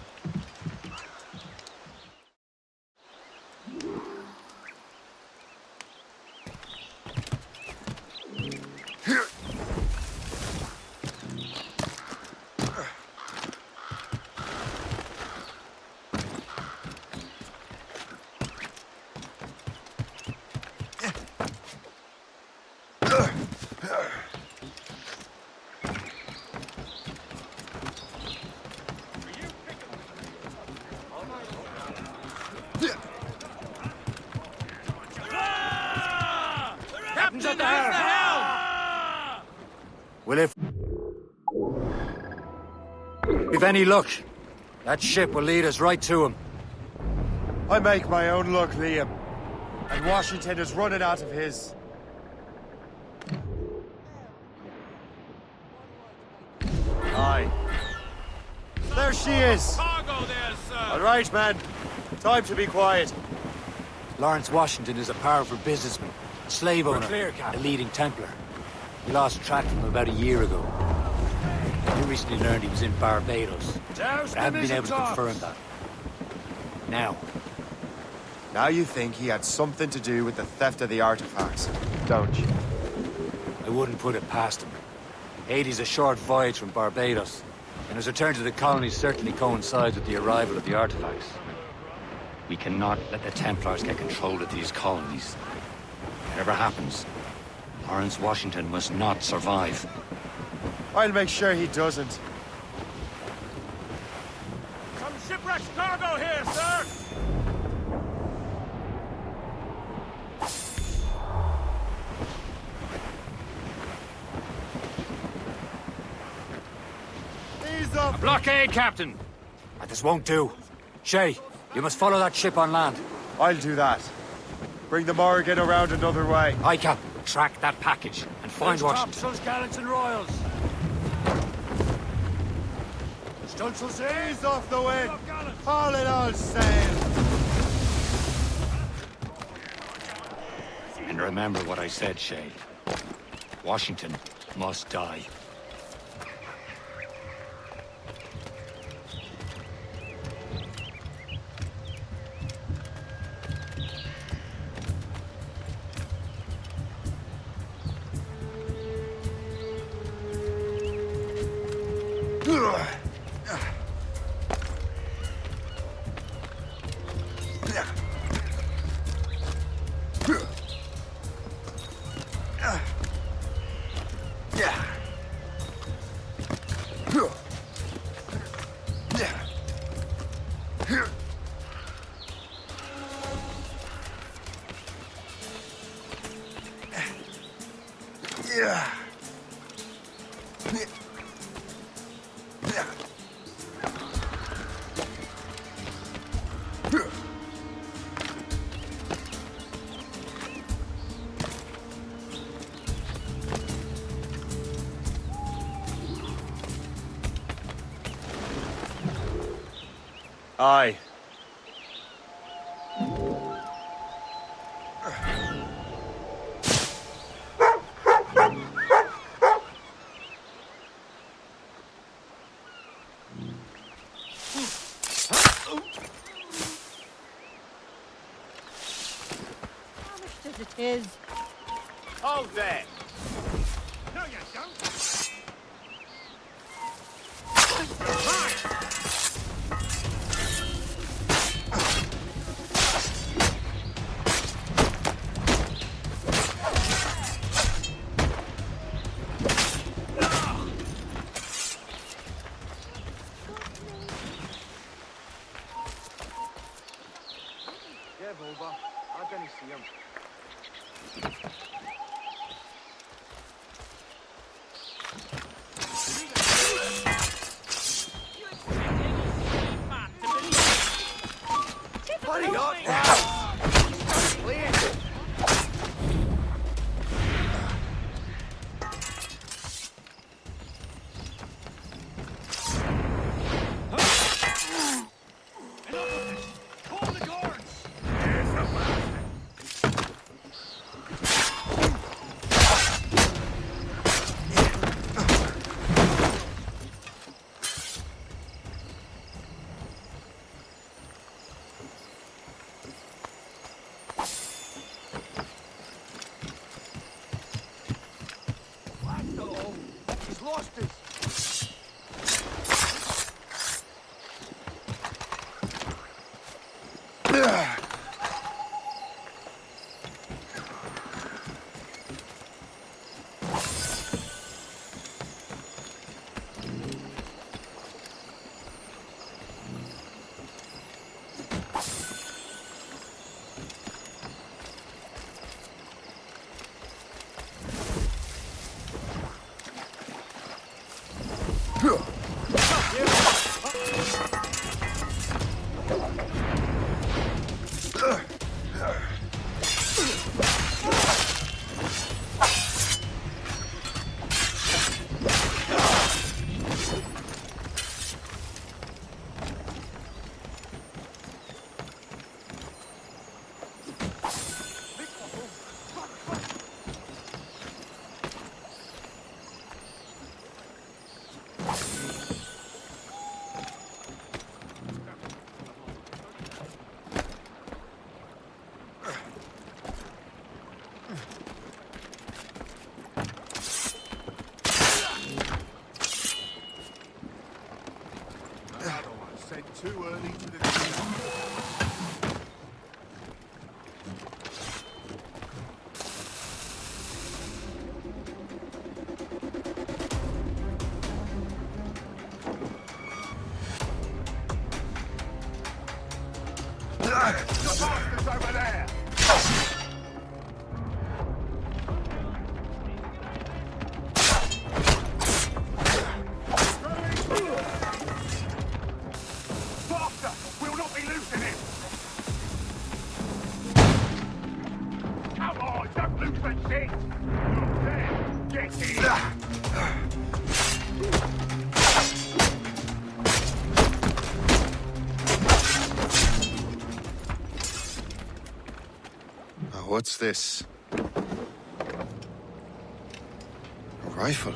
Captain's at the helm! Well, if any luck, that ship will lead us right to him. I make my own luck, Liam. And Washington is running out of his. Aye. There she is! Cargo there, sir! All right, man. Time to be quiet. Lawrence Washington is a powerful businessman, a slave owner, a leading Templar. We lost track of him about a year ago. We recently learned he was in Barbados, but I haven't been able to confirm that. Now you think he had something to do with the theft of the artifacts, don't you? I wouldn't put it past him. Haiti's a short voyage from Barbados, and his return to the colonies certainly coincides with the arrival of the artifacts. We cannot let the Templars get control of these colonies. Whatever happens, Lawrence Washington must not survive. I'll make sure he doesn't. Some shipwrecked cargo here, sir! Ease up! A blockade, Captain! This won't do. Shay, you must follow that ship on land. I'll do that. Bring the Morrigan around another way. Aye, Captain. Track that package and find Washington. Topsails, gallants, and royals. Stunsails in. Ease off the wind. Haul it all sail. And remember what I said, Shay. Washington must die. Aye. it is. Hold there! No, you don't. Give over. I didn't see him. Buddy, up! Clear! Call the guards! There's the bastard! He's lost us. Too early to the team. The bastards over there! We'll not be losing him! Come on, don't lose the shit! You're there! Get in! What's this? A rifle?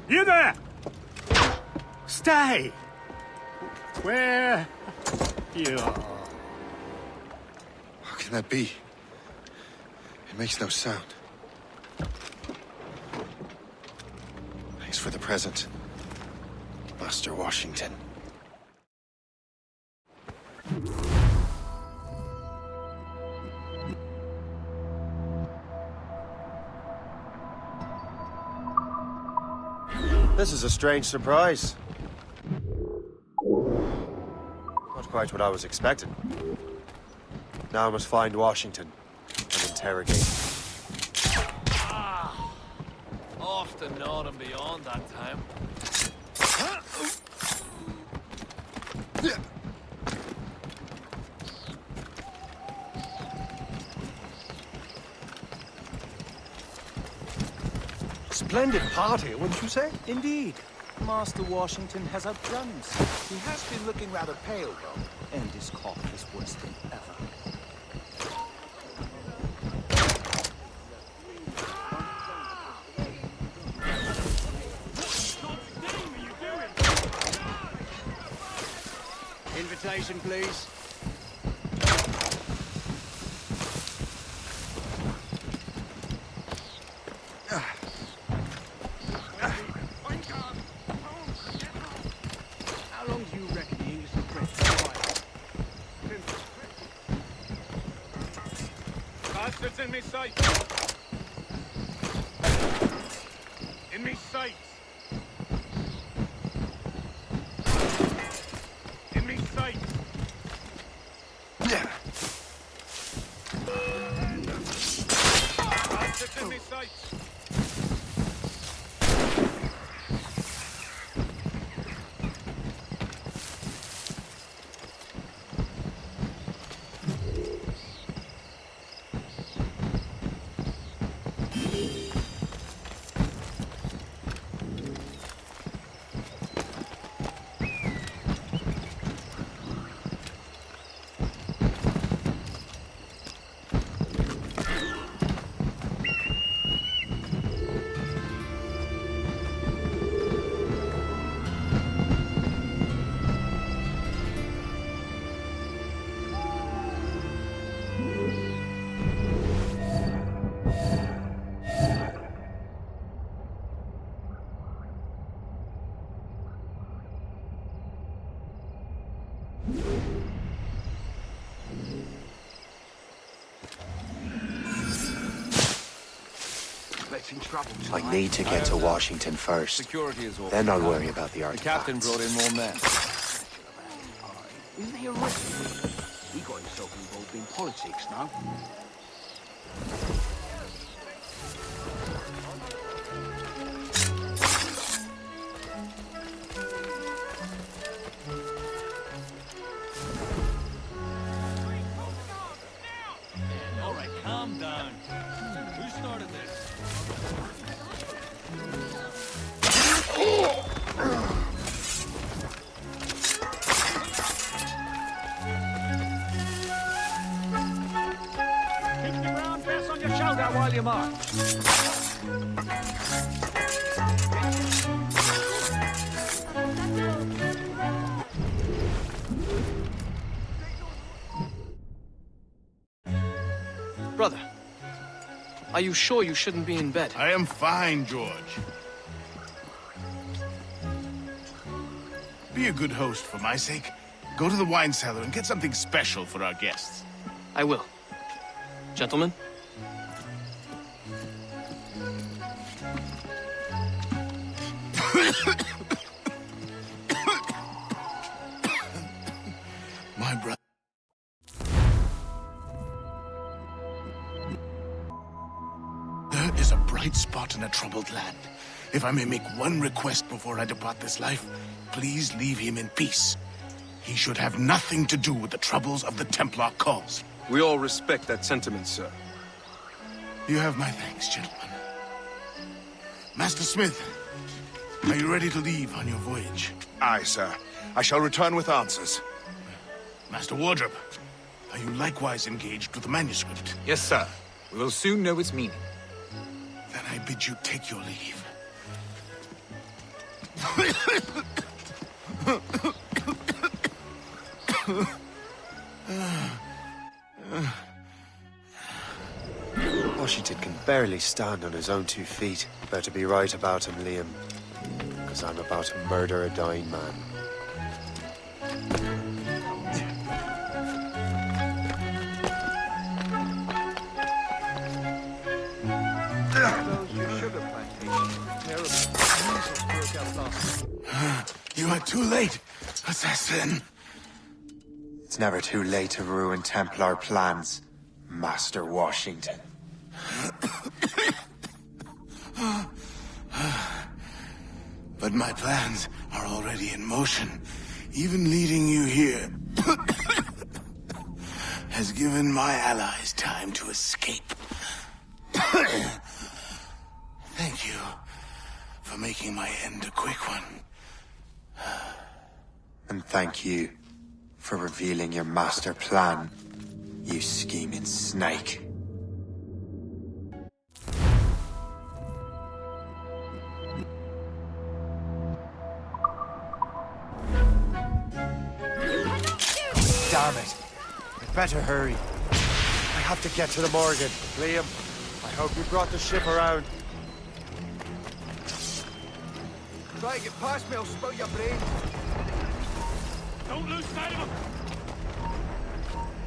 You there! Stay! Where you are? How can that be? It makes no sound. Thanks for the present, Master Washington. This is a strange surprise. Not quite what I was expecting. Now I must find Washington and interrogate him. Off to north and beyond that time. Splendid party, wouldn't you say? Indeed. Master Washington has outdone himself. He has been looking rather pale, though, and his cough is worse than ever. information, please? How long do you reckon the English will break the Bastards in me sight! In me sight! In me sight! Bastards in me sight! In trouble I need to get to Washington first. Security is all. Then I'll worry about the The artifacts. captain brought in more men. Isn't he a risk? He got himself involved in politics now. All right, calm down. Who started this? Keep the round dress on your shoulder while you march. Brother, are you sure you shouldn't be in bed? I am fine, George. Be a good host for my sake. Go to the wine cellar and get something special for our guests. I will. Gentlemen? My brother. There is a bright spot in a troubled land. If I may make one request before I depart this life, please leave him in peace. He should have nothing to do with the troubles of the Templar cause. We all respect that sentiment, sir. You have my thanks, gentlemen. Master Smith, are you ready to leave on your voyage? Aye, sir. I shall return with answers. Master Wardrop, are you likewise engaged with the manuscript? Yes, sir. We will soon know its meaning. Then I bid you take your leave. Washington can barely stand on his own 2 feet. Better be right about him, Liam. Because I'm about to murder a dying man. You are too late, assassin. It's never too late to ruin Templar plans, Master Washington. But my plans are already in motion. Even leading you here has given my allies time to escape. Thank you for making my end a quick one. And thank you for revealing your master plan, you scheming snake. Damn it. I'd better hurry. I have to get to the Morgan. Liam, I hope you brought the ship around. Try to get past me, I'll spout your brain. Don't lose sight of him!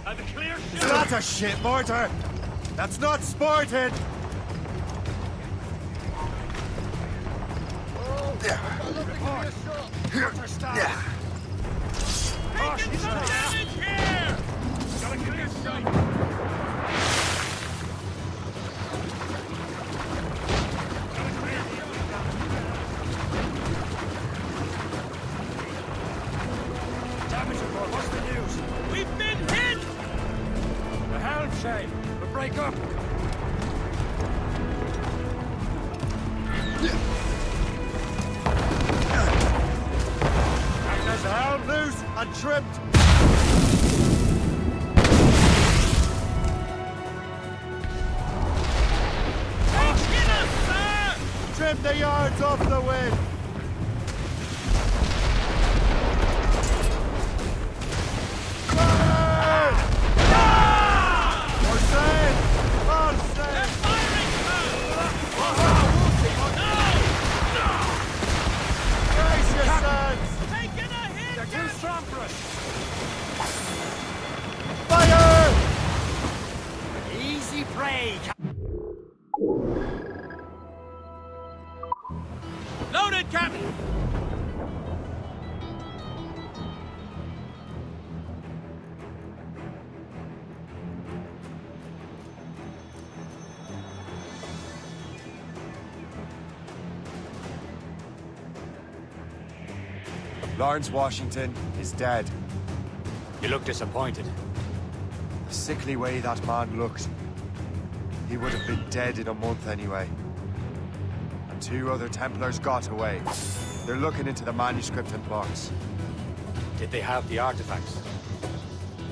Have a clear shot! That's a shit mortar! That's not sporting! Yeah. Taking some damage here! Got a clear sight! Damage report, what's the news? We've been hit! The helm, Shane. We'll break up. There's the helm loose and trimmed! Trim the yards off the wind! Easy prey. Loaded, Captain. Lawrence Washington is dead. You look disappointed. The sickly way that man looked. He would have been dead in a month anyway. And 2 other Templars got away. They're looking into the manuscript and box. Did they have the artifacts?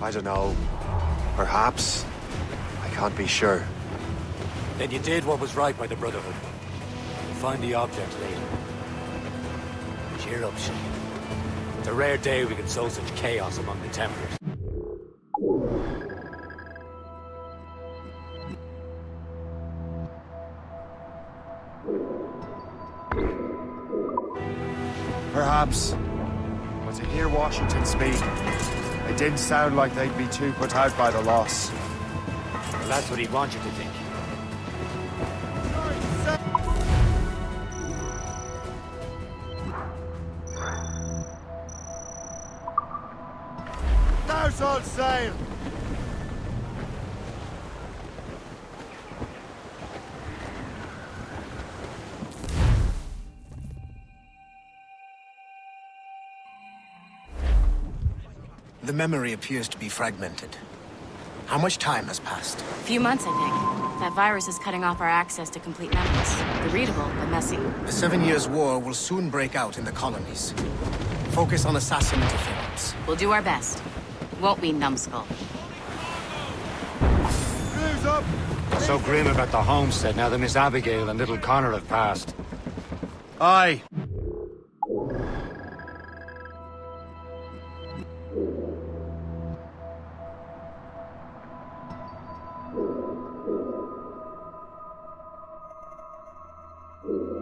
I don't know. Perhaps. I can't be sure. Then you did what was right by the Brotherhood. We'll find the object later. Cheer up, Shane. It's a rare day we can sow such chaos among the Templars. Perhaps. But to hear Washington speak, it didn't sound like they'd be too put out by the loss. Well, that's what he'd want you to think. Now's all sail! The memory appears to be fragmented. How much time has passed? A few months, I think. That virus is cutting off our access to complete memories. They're readable, but messy. The 7 Years' War will soon break out in the colonies. Focus on assassin interference. We'll do our best. Won't we, numbskull? Crews up! So grim about the homestead now that Miss Abigail and little Connor have passed. Aye. you